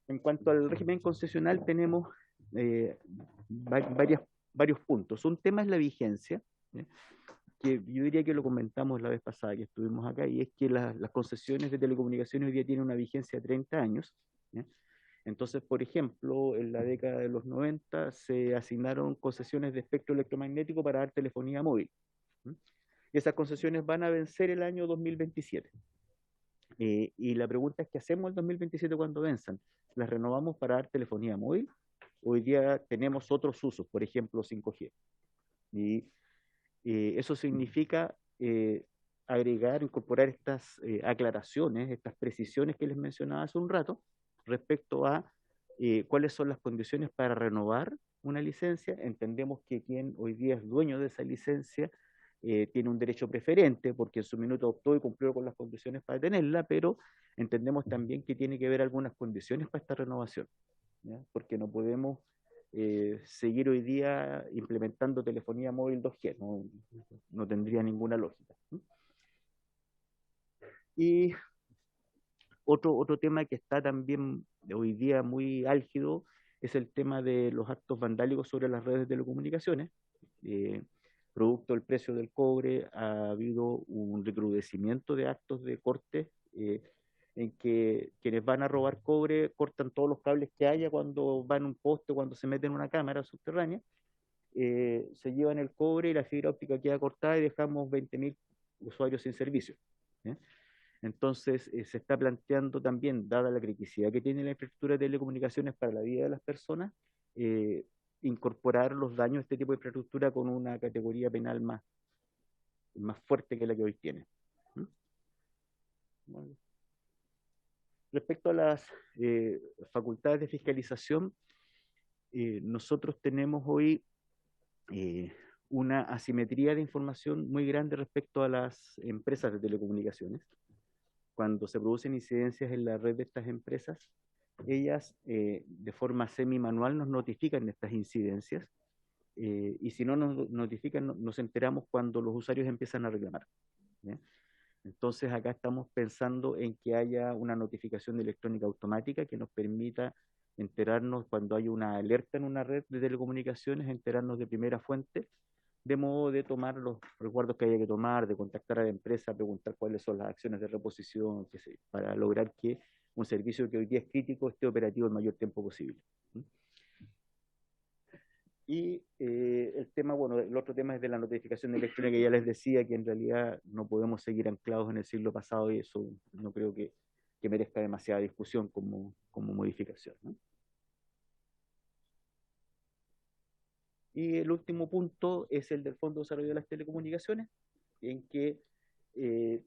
En cuanto al régimen concesional, tenemos varios puntos. Un tema es la vigencia, que yo diría que lo comentamos la vez pasada que estuvimos acá, y es que las concesiones de telecomunicaciones hoy día tienen una vigencia de 30 años. Entonces, por ejemplo, en la década de los 90 se asignaron concesiones de espectro electromagnético para dar telefonía móvil. Y esas concesiones van a vencer el año 2027. Y la pregunta es, ¿qué hacemos el 2027 cuando venzan? ¿Las renovamos para dar telefonía móvil? Hoy día tenemos otros usos, por ejemplo, 5G. Y eso significa agregar, incorporar estas aclaraciones, estas precisiones que les mencionaba hace un rato, respecto a cuáles son las condiciones para renovar una licencia. Entendemos que quien hoy día es dueño de esa licencia tiene un derecho preferente porque en su minuto optó y cumplió con las condiciones para tenerla, pero entendemos también que tiene que haber algunas condiciones para esta renovación, ¿ya? Porque no podemos seguir hoy día implementando telefonía móvil 2G, no tendría ninguna lógica. Y otro tema que está también hoy día muy álgido es el tema de los actos vandálicos sobre las redes de telecomunicaciones. Producto del precio del cobre, ha habido un recrudecimiento de actos de corte en que quienes van a robar cobre cortan todos los cables que haya cuando van a un poste, cuando se meten en una cámara subterránea, se llevan el cobre y la fibra óptica queda cortada y dejamos 20.000 usuarios sin servicio. Entonces, se está planteando también, dada la criticidad que tiene la infraestructura de telecomunicaciones para la vida de las personas, incorporar los daños de este tipo de infraestructura con una categoría penal más fuerte que la que hoy tiene. Bueno. Respecto a las facultades de fiscalización, nosotros tenemos hoy una asimetría de información muy grande respecto a las empresas de telecomunicaciones. Cuando se producen incidencias en la red de estas empresas, ellas de forma semi-manual nos notifican de estas incidencias, y si no nos notifican, nos enteramos cuando los usuarios empiezan a reclamar, ¿ya? Entonces acá estamos pensando en que haya una notificación electrónica automática que nos permita enterarnos cuando hay una alerta en una red de telecomunicaciones, enterarnos de primera fuente, de modo de tomar los resguardos que haya que tomar, de contactar a la empresa, preguntar cuáles son las acciones de reposición, para lograr que un servicio que hoy día es crítico esté operativo el mayor tiempo posible. Y el otro tema es de la notificación electrónica, que ya les decía que en realidad no podemos seguir anclados en el siglo pasado y eso no creo que merezca demasiada discusión como modificación, ¿no? Y el último punto es el del Fondo de Desarrollo de las Telecomunicaciones, en que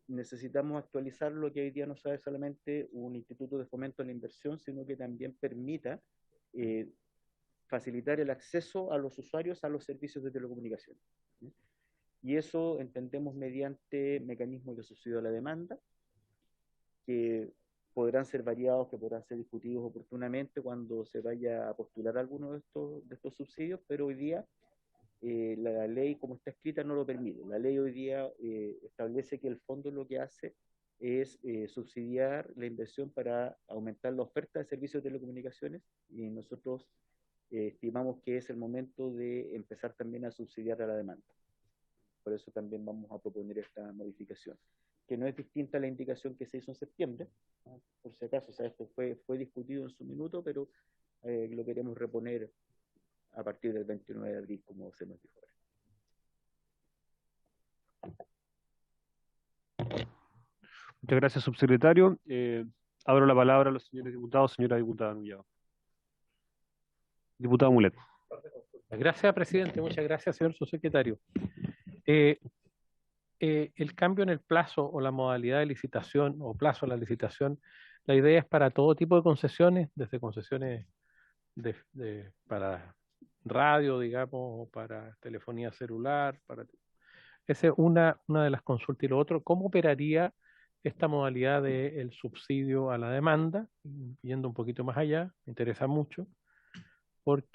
necesitamos actualizar lo que hoy día no sabe solamente un instituto de fomento a la inversión, sino que también permita facilitar el acceso a los usuarios a los servicios de telecomunicaciones. Y eso entendemos mediante mecanismos de subsidio a la demanda, que podrán ser variados, que podrán ser discutidos oportunamente cuando se vaya a postular alguno de estos subsidios, pero hoy día la ley como está escrita no lo permite. La ley hoy día establece que el fondo lo que hace es subsidiar la inversión para aumentar la oferta de servicios de telecomunicaciones, y nosotros estimamos que es el momento de empezar también a subsidiar a la demanda. Por eso también vamos a proponer esta modificación, que no es distinta a la indicación que se hizo en septiembre, ¿no? Por si acaso, o sea, esto fue discutido en su minuto, pero lo queremos reponer a partir del 29 de abril, como se nos dijo. Muchas gracias, subsecretario. Abro la palabra a los señores diputados. Señora diputada Nullado. Diputado Mulet. Gracias, presidente. Muchas gracias, señor subsecretario. El cambio en el plazo o la modalidad de licitación o plazo a la licitación, la idea es para todo tipo de concesiones, desde concesiones para radio, digamos, o para telefonía celular. Esa es una de las consultas. Y lo otro, ¿cómo operaría esta modalidad del subsidio a la demanda? Yendo un poquito más allá, me interesa mucho,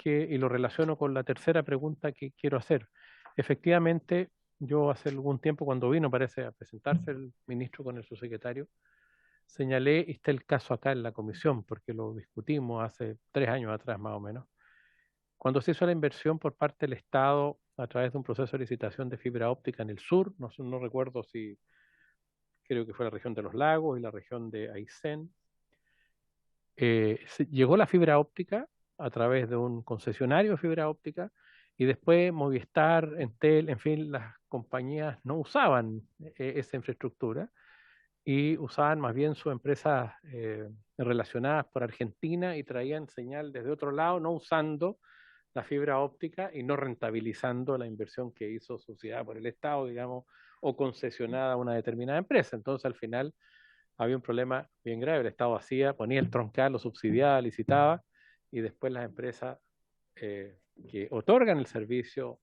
y lo relaciono con la tercera pregunta que quiero hacer. Efectivamente, yo hace algún tiempo, cuando vino, parece, a presentarse el ministro con el subsecretario, señalé, y está el caso acá en la comisión, porque lo discutimos hace 3 años atrás más o menos, cuando se hizo la inversión por parte del Estado a través de un proceso de licitación de fibra óptica en el sur, no recuerdo si, creo que fue la región de Los Lagos y la región de Aysén, llegó la fibra óptica a través de un concesionario de fibra óptica, y después Movistar, Entel, en fin, las compañías no usaban esa infraestructura y usaban más bien sus empresas relacionadas por Argentina y traían señal desde otro lado, no usando la fibra óptica y no rentabilizando la inversión que hizo subsidiada por el Estado, digamos, o concesionada a una determinada empresa. Entonces, al final, había un problema bien grave. El Estado hacía, ponía el troncal, lo subsidiaba, licitaba, y después las empresas que otorgan el servicio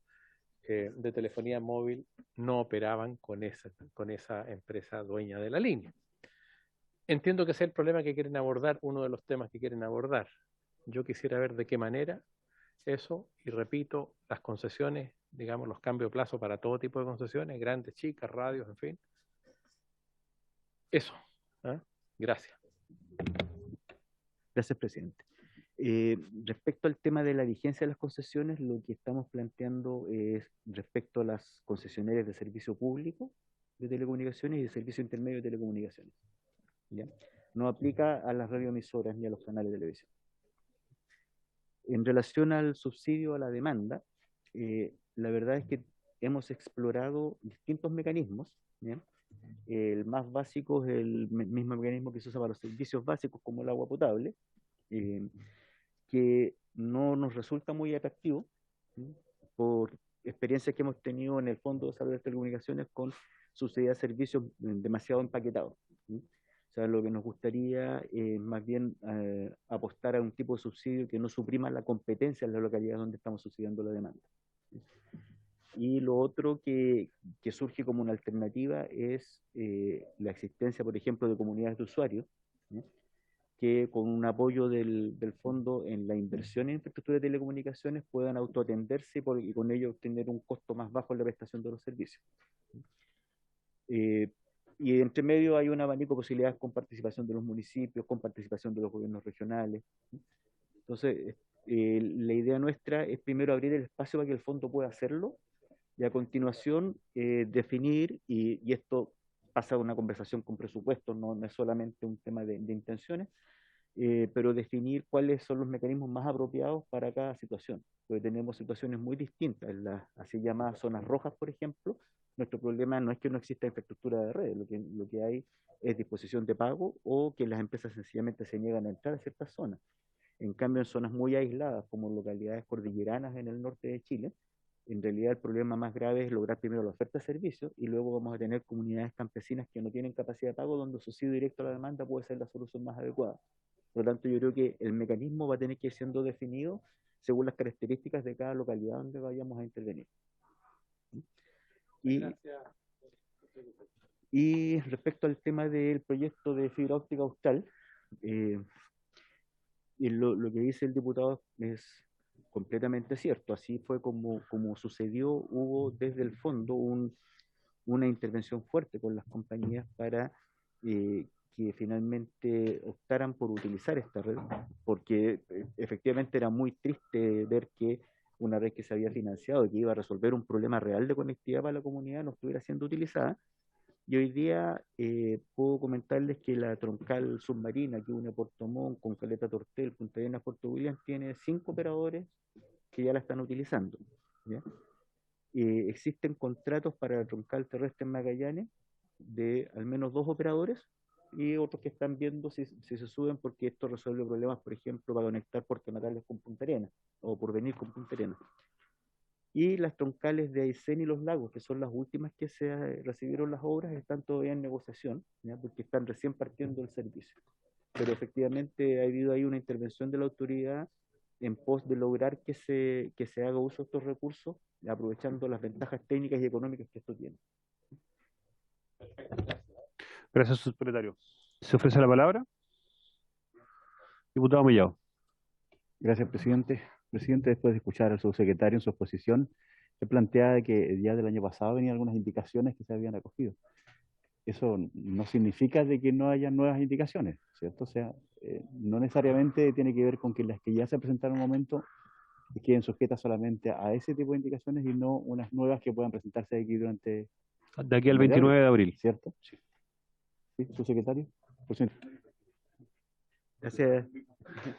de telefonía móvil no operaban con esa empresa dueña de la línea. Entiendo que ese es el problema que quieren abordar, uno de los temas que quieren abordar. Yo quisiera ver de qué manera eso, y repito, las concesiones, digamos, los cambios de plazo para todo tipo de concesiones, grandes, chicas, radios, en fin. Eso. Gracias. Gracias, presidente. Respecto al tema de la vigencia de las concesiones, lo que estamos planteando es respecto a las concesionarias de servicio público de telecomunicaciones y de servicio intermedio de telecomunicaciones, ¿ya? No aplica a las radioemisoras ni a los canales de televisión. En relación al subsidio a la demanda, la verdad es que hemos explorado distintos mecanismos, ¿ya? El más básico es el mismo mecanismo que se usa para los servicios básicos como el agua potable, que no nos resulta muy atractivo, ¿sí? Por experiencias que hemos tenido en el Fondo de Salud de Telecomunicaciones con subsidiar servicios demasiado empaquetados, ¿sí? O sea, lo que nos gustaría es más bien apostar a un tipo de subsidio que no suprima la competencia en la localidad donde estamos subsidiando la demanda, ¿sí? Y lo otro que surge como una alternativa es la existencia, por ejemplo, de comunidades de usuarios, ¿sí? Que con un apoyo del fondo en la inversión en infraestructura de telecomunicaciones puedan autoatenderse y con ello obtener un costo más bajo en la prestación de los servicios. Y entre medio hay un abanico de posibilidades con participación de los municipios, con participación de los gobiernos regionales. Entonces, la idea nuestra es primero abrir el espacio para que el fondo pueda hacerlo, y a continuación definir, y esto pasa a una conversación con presupuestos, no es solamente un tema de intenciones, pero definir cuáles son los mecanismos más apropiados para cada situación, porque tenemos situaciones muy distintas. En las así llamadas zonas rojas, por ejemplo, nuestro problema no es que no exista infraestructura de red, lo que hay es disposición de pago o que las empresas sencillamente se niegan a entrar a ciertas zonas. En cambio, en zonas muy aisladas, como localidades cordilleranas en el norte de Chile, en realidad el problema más grave es lograr primero la oferta de servicios, y luego vamos a tener comunidades campesinas que no tienen capacidad de pago, donde el subsidio directo a la demanda puede ser la solución más adecuada. Por lo tanto, yo creo que el mecanismo va a tener que ir siendo definido según las características de cada localidad donde vayamos a intervenir. Y respecto al tema del proyecto de fibra óptica austral, lo que dice el diputado es completamente cierto. Así fue como sucedió. Hubo desde el fondo una intervención fuerte con las compañías para que finalmente optaran por utilizar esta red, porque efectivamente era muy triste ver que una red que se había financiado y que iba a resolver un problema real de conectividad para la comunidad no estuviera siendo utilizada. Y hoy día puedo comentarles que la troncal submarina que une Puerto Montt con Caleta Tortel, Punta Arenas, Puerto William, tiene 5 operadores que ya la están utilizando, ¿ya? Existen contratos para la troncal terrestre en Magallanes de al menos 2 operadores y otros que están viendo si se suben porque esto resuelve problemas, por ejemplo, para conectar Puerto Natales con Punta Arenas o Porvenir con Punta Arenas. Y las troncales de Aysén y Los Lagos, que son las últimas que se recibieron las obras, están todavía en negociación, ¿ya? Porque están recién partiendo el servicio. Pero efectivamente ha habido ahí una intervención de la autoridad en pos de lograr que se haga uso de estos recursos, aprovechando las ventajas técnicas y económicas que esto tiene. Gracias, subsecretario. ¿Se ofrece la palabra? Diputado Mellado. Gracias, presidente. Presidente, después de escuchar al subsecretario en su exposición, se planteaba que ya del año pasado venían algunas indicaciones que se habían acogido. Eso no significa de que no haya nuevas indicaciones, ¿cierto? O sea, no necesariamente tiene que ver con que las que ya se presentaron en un momento queden sujetas solamente a ese tipo de indicaciones y no unas nuevas que puedan presentarse aquí durante... De aquí al 29 de abril. ¿Cierto? Sí. ¿Sí, subsecretario? Gracias.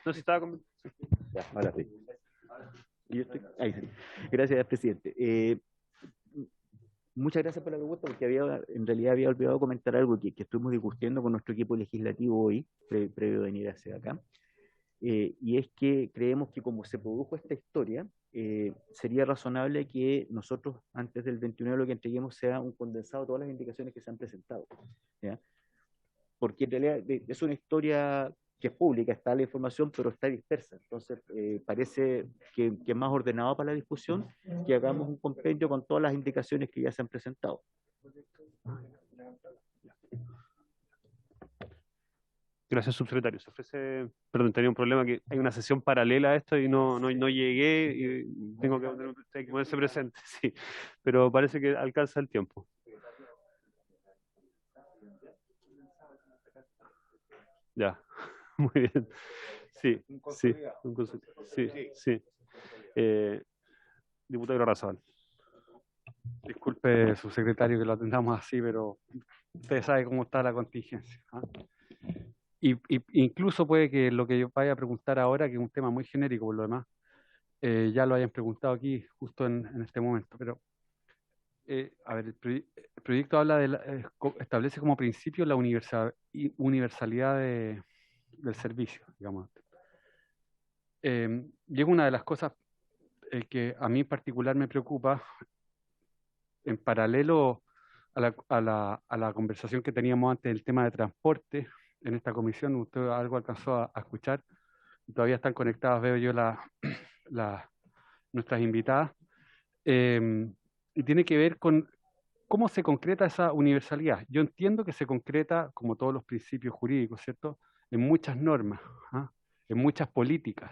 No, si estaba con... Ya, ahora sí. Ahí sí. Gracias, presidente. Muchas gracias por la pregunta, porque en realidad había olvidado comentar algo que estuvimos discutiendo con nuestro equipo legislativo hoy, previo a venir hacia acá. Y es que creemos que como se produjo esta historia, sería razonable que nosotros, antes del 29, lo que entreguemos sea un condensado de todas las indicaciones que se han presentado, ¿ya? Porque en realidad es una historia que es pública, está la información, pero está dispersa. Entonces, parece que es más ordenado para la discusión que hagamos un compendio con todas las indicaciones que ya se han presentado. Gracias, subsecretario. Se ofrece, perdón, tenía un problema que hay una sesión paralela a esto y no llegué y tengo que ponerse presente, sí, pero parece que alcanza el tiempo. Ya, muy bien. Sí, sí, sí. Diputado Razabal. Disculpe, subsecretario, que lo atendamos así, pero usted sabe cómo está la contingencia, ¿ah? Y incluso puede que lo que yo vaya a preguntar ahora, que es un tema muy genérico por lo demás, ya lo hayan preguntado aquí justo en este momento. Pero, a ver, el proyecto habla establece como principio la universalidad del servicio, digamos. Y es una de las cosas que a mí en particular me preocupa, en paralelo a la conversación que teníamos antes del tema de transporte. En esta comisión usted algo alcanzó a escuchar, todavía están conectadas, veo yo, nuestras invitadas, y tiene que ver con cómo se concreta esa universalidad. Yo entiendo que se concreta, como todos los principios jurídicos, ¿cierto?, en muchas normas, ¿ah?, en muchas políticas,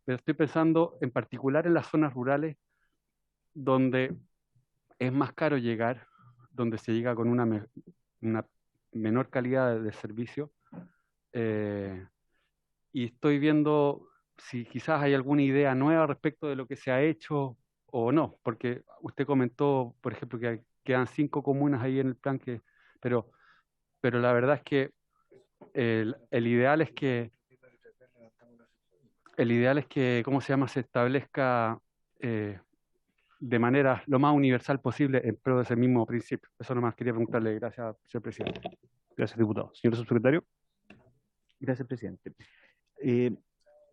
pero estoy pensando en particular en las zonas rurales donde es más caro llegar, donde se llega con una menor calidad de servicio, y estoy viendo si quizás hay alguna idea nueva respecto de lo que se ha hecho o no, porque usted comentó, por ejemplo, que quedan 5 comunas ahí en el plan, pero la verdad es que el ideal es que, ¿cómo se llama?, se establezca de manera lo más universal posible en pro de ese mismo principio. Eso nomás quería preguntarle. Gracias, señor presidente. Gracias, diputado. Señor subsecretario. Gracias, presidente.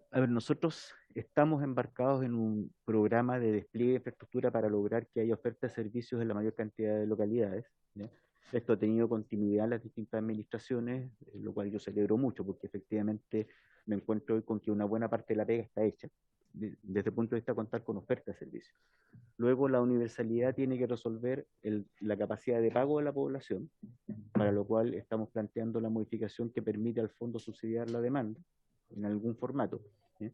A ver, nosotros estamos embarcados en un programa de despliegue de infraestructura para lograr que haya oferta de servicios en la mayor cantidad de localidades, ¿ya? Esto ha tenido continuidad en las distintas administraciones, lo cual yo celebro mucho, porque efectivamente me encuentro hoy con que una buena parte de la pega está hecha, desde el punto de vista de contar con oferta de servicios. Luego, la universalidad tiene que resolver la capacidad de pago de la población, para lo cual estamos planteando la modificación que permite al fondo subsidiar la demanda en algún formato, ¿sí?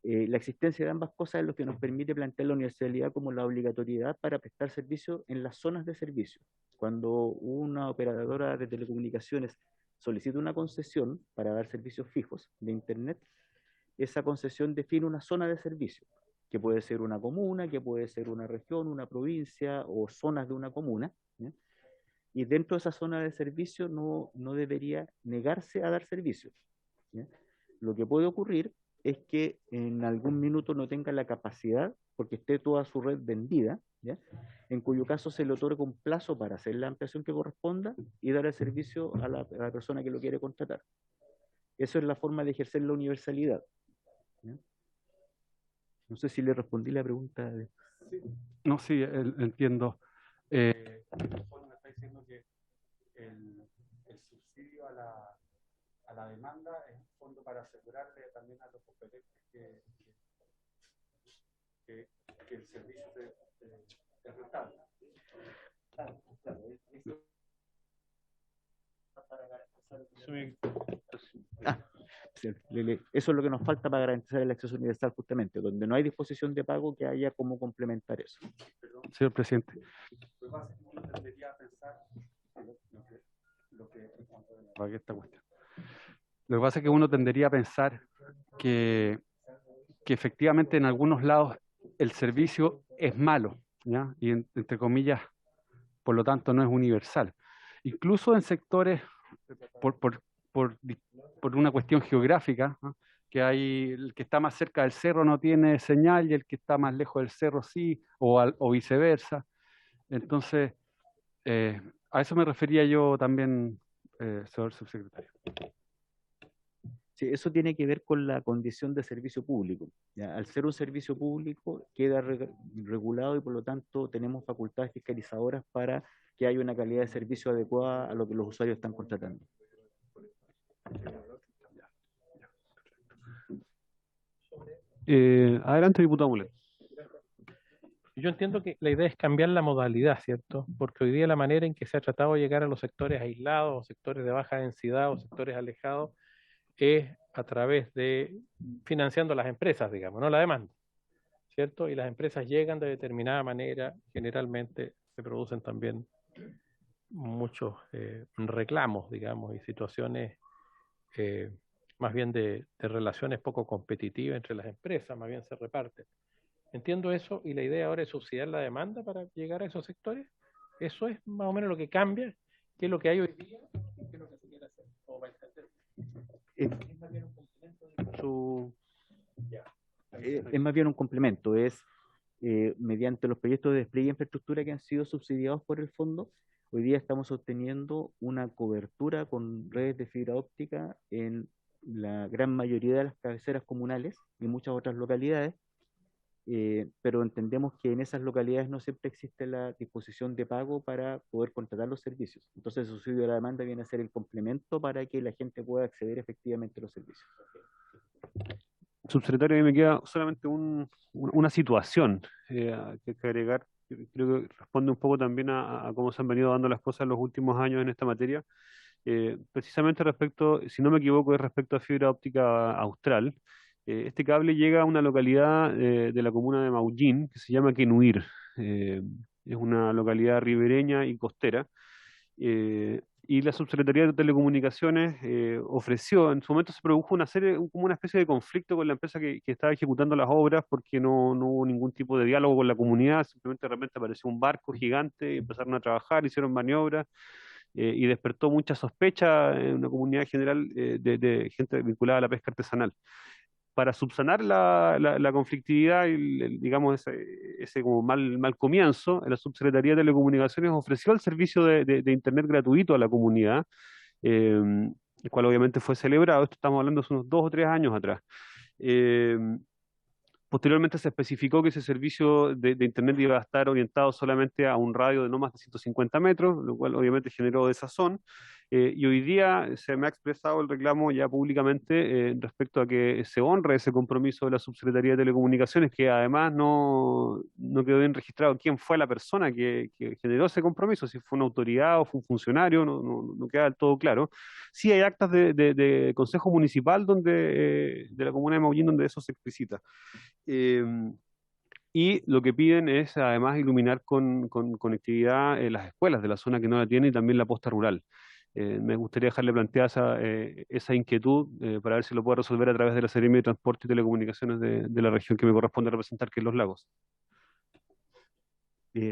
La existencia de ambas cosas es lo que nos permite plantear la universalidad como la obligatoriedad para prestar servicio en las zonas de servicio. Cuando una operadora de telecomunicaciones solicita una concesión para dar servicios fijos de Internet, esa concesión define una zona de servicio, que puede ser una comuna, que puede ser una región, una provincia o zonas de una comuna, ¿ya? Y dentro de esa zona de servicio no debería negarse a dar servicios, ¿ya? Lo que puede ocurrir es que en algún minuto no tenga la capacidad, porque esté toda su red vendida, ¿ya? En cuyo caso se le otorga un plazo para hacer la ampliación que corresponda y dar el servicio a la persona que lo quiere contratar. Eso es la forma de ejercer la universalidad, ¿ya? No sé si le respondí la pregunta. No, sí, entiendo. Me está diciendo que el subsidio a la demanda es un fondo para asegurarle también a los operadores que el servicio es rentable. Claro, eso es lo que nos falta para garantizar el acceso universal, justamente, donde no hay disposición de pago, que haya cómo complementar eso. Señor presidente. Lo que pasa es que uno tendería a pensar que efectivamente en algunos lados el servicio es malo, ¿ya? Y entre comillas, por lo tanto, no es universal. Incluso en sectores, por una cuestión geográfica, ¿no? Que hay el que está más cerca del cerro no tiene señal y el que está más lejos del cerro sí, o viceversa. Entonces, a eso me refería yo también, señor subsecretario. Sí, eso tiene que ver con la condición de servicio público, ¿ya? Al ser un servicio público queda regulado y por lo tanto tenemos facultades fiscalizadoras para que haya una calidad de servicio adecuada a lo que los usuarios están contratando. Adelante, diputado Mulet. Yo entiendo que la idea es cambiar la modalidad, ¿cierto? Porque hoy día la manera en que se ha tratado de llegar a los sectores aislados, o sectores de baja densidad, o sectores alejados, es a través de financiando las empresas, digamos, no la demanda, ¿cierto? Y las empresas llegan de determinada manera, generalmente se producen también muchos reclamos, digamos, y situaciones más bien de relaciones poco competitivas entre las empresas, más bien se reparten. Entiendo eso, y la idea ahora es subsidiar la demanda para llegar a esos sectores. Eso es más o menos lo que cambia, que es lo que hay hoy día, y qué es lo que se quiere hacer, como para entender. Es más bien un complemento, es mediante los proyectos de despliegue de infraestructura que han sido subsidiados por el fondo, hoy día estamos obteniendo una cobertura con redes de fibra óptica en la gran mayoría de las cabeceras comunales y muchas otras localidades, pero entendemos que en esas localidades no siempre existe la disposición de pago para poder contratar los servicios. Entonces el subsidio de la demanda viene a ser el complemento para que la gente pueda acceder efectivamente a los servicios. Subsecretario, a mí me queda solamente una situación que hay que agregar. Creo que responde un poco también a cómo se han venido dando las cosas en los últimos años en esta materia. Precisamente respecto, si no me equivoco, es respecto a fibra óptica austral. Este cable llega a una localidad de la comuna de Maullín que se llama Quenuir. Es una localidad ribereña y costera. Y la Subsecretaría de Telecomunicaciones ofreció, en su momento se produjo como una especie de conflicto con la empresa que estaba ejecutando las obras porque no hubo ningún tipo de diálogo con la comunidad, simplemente de repente apareció un barco gigante y empezaron a trabajar, hicieron maniobras y despertó mucha sospecha en una comunidad general de gente vinculada a la pesca artesanal. Para subsanar la conflictividad y digamos ese como mal comienzo, la Subsecretaría de Telecomunicaciones ofreció el servicio de Internet gratuito a la comunidad, el cual obviamente fue celebrado. Esto estamos hablando de unos 2 o 3 años atrás. Posteriormente se especificó que ese servicio de Internet iba a estar orientado solamente a un radio de no más de 150 metros, lo cual obviamente generó desazón. Y hoy día se me ha expresado el reclamo ya públicamente respecto a que se honre ese compromiso de la Subsecretaría de Telecomunicaciones, que además no quedó bien registrado quién fue la persona que generó ese compromiso, si fue una autoridad o fue un funcionario, no queda del todo claro. Sí hay actas de Consejo Municipal de la Comuna de Maullín donde eso se explicita. Y lo que piden es además iluminar con conectividad las escuelas de la zona que no la tiene y también la posta rural. Me gustaría dejarle planteada esa inquietud para ver si lo puedo resolver a través de la Seremi de Transporte y Telecomunicaciones de la región que me corresponde representar, que es Los Lagos.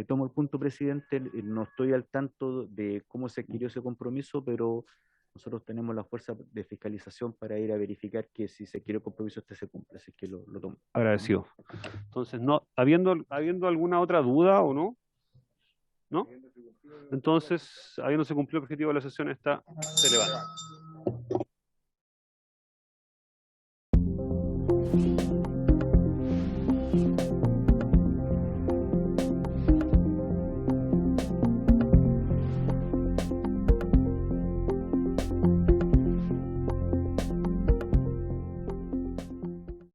Tomo el punto, presidente. No estoy al tanto de cómo se adquirió ese compromiso, pero nosotros tenemos la fuerza de fiscalización para ir a verificar que si se adquirió el compromiso este se cumple, así que lo tomo. Agradecido. Entonces, habiendo alguna otra duda o no, ¿no? Entonces, habiéndose cumplido el objetivo de la sesión, se levanta.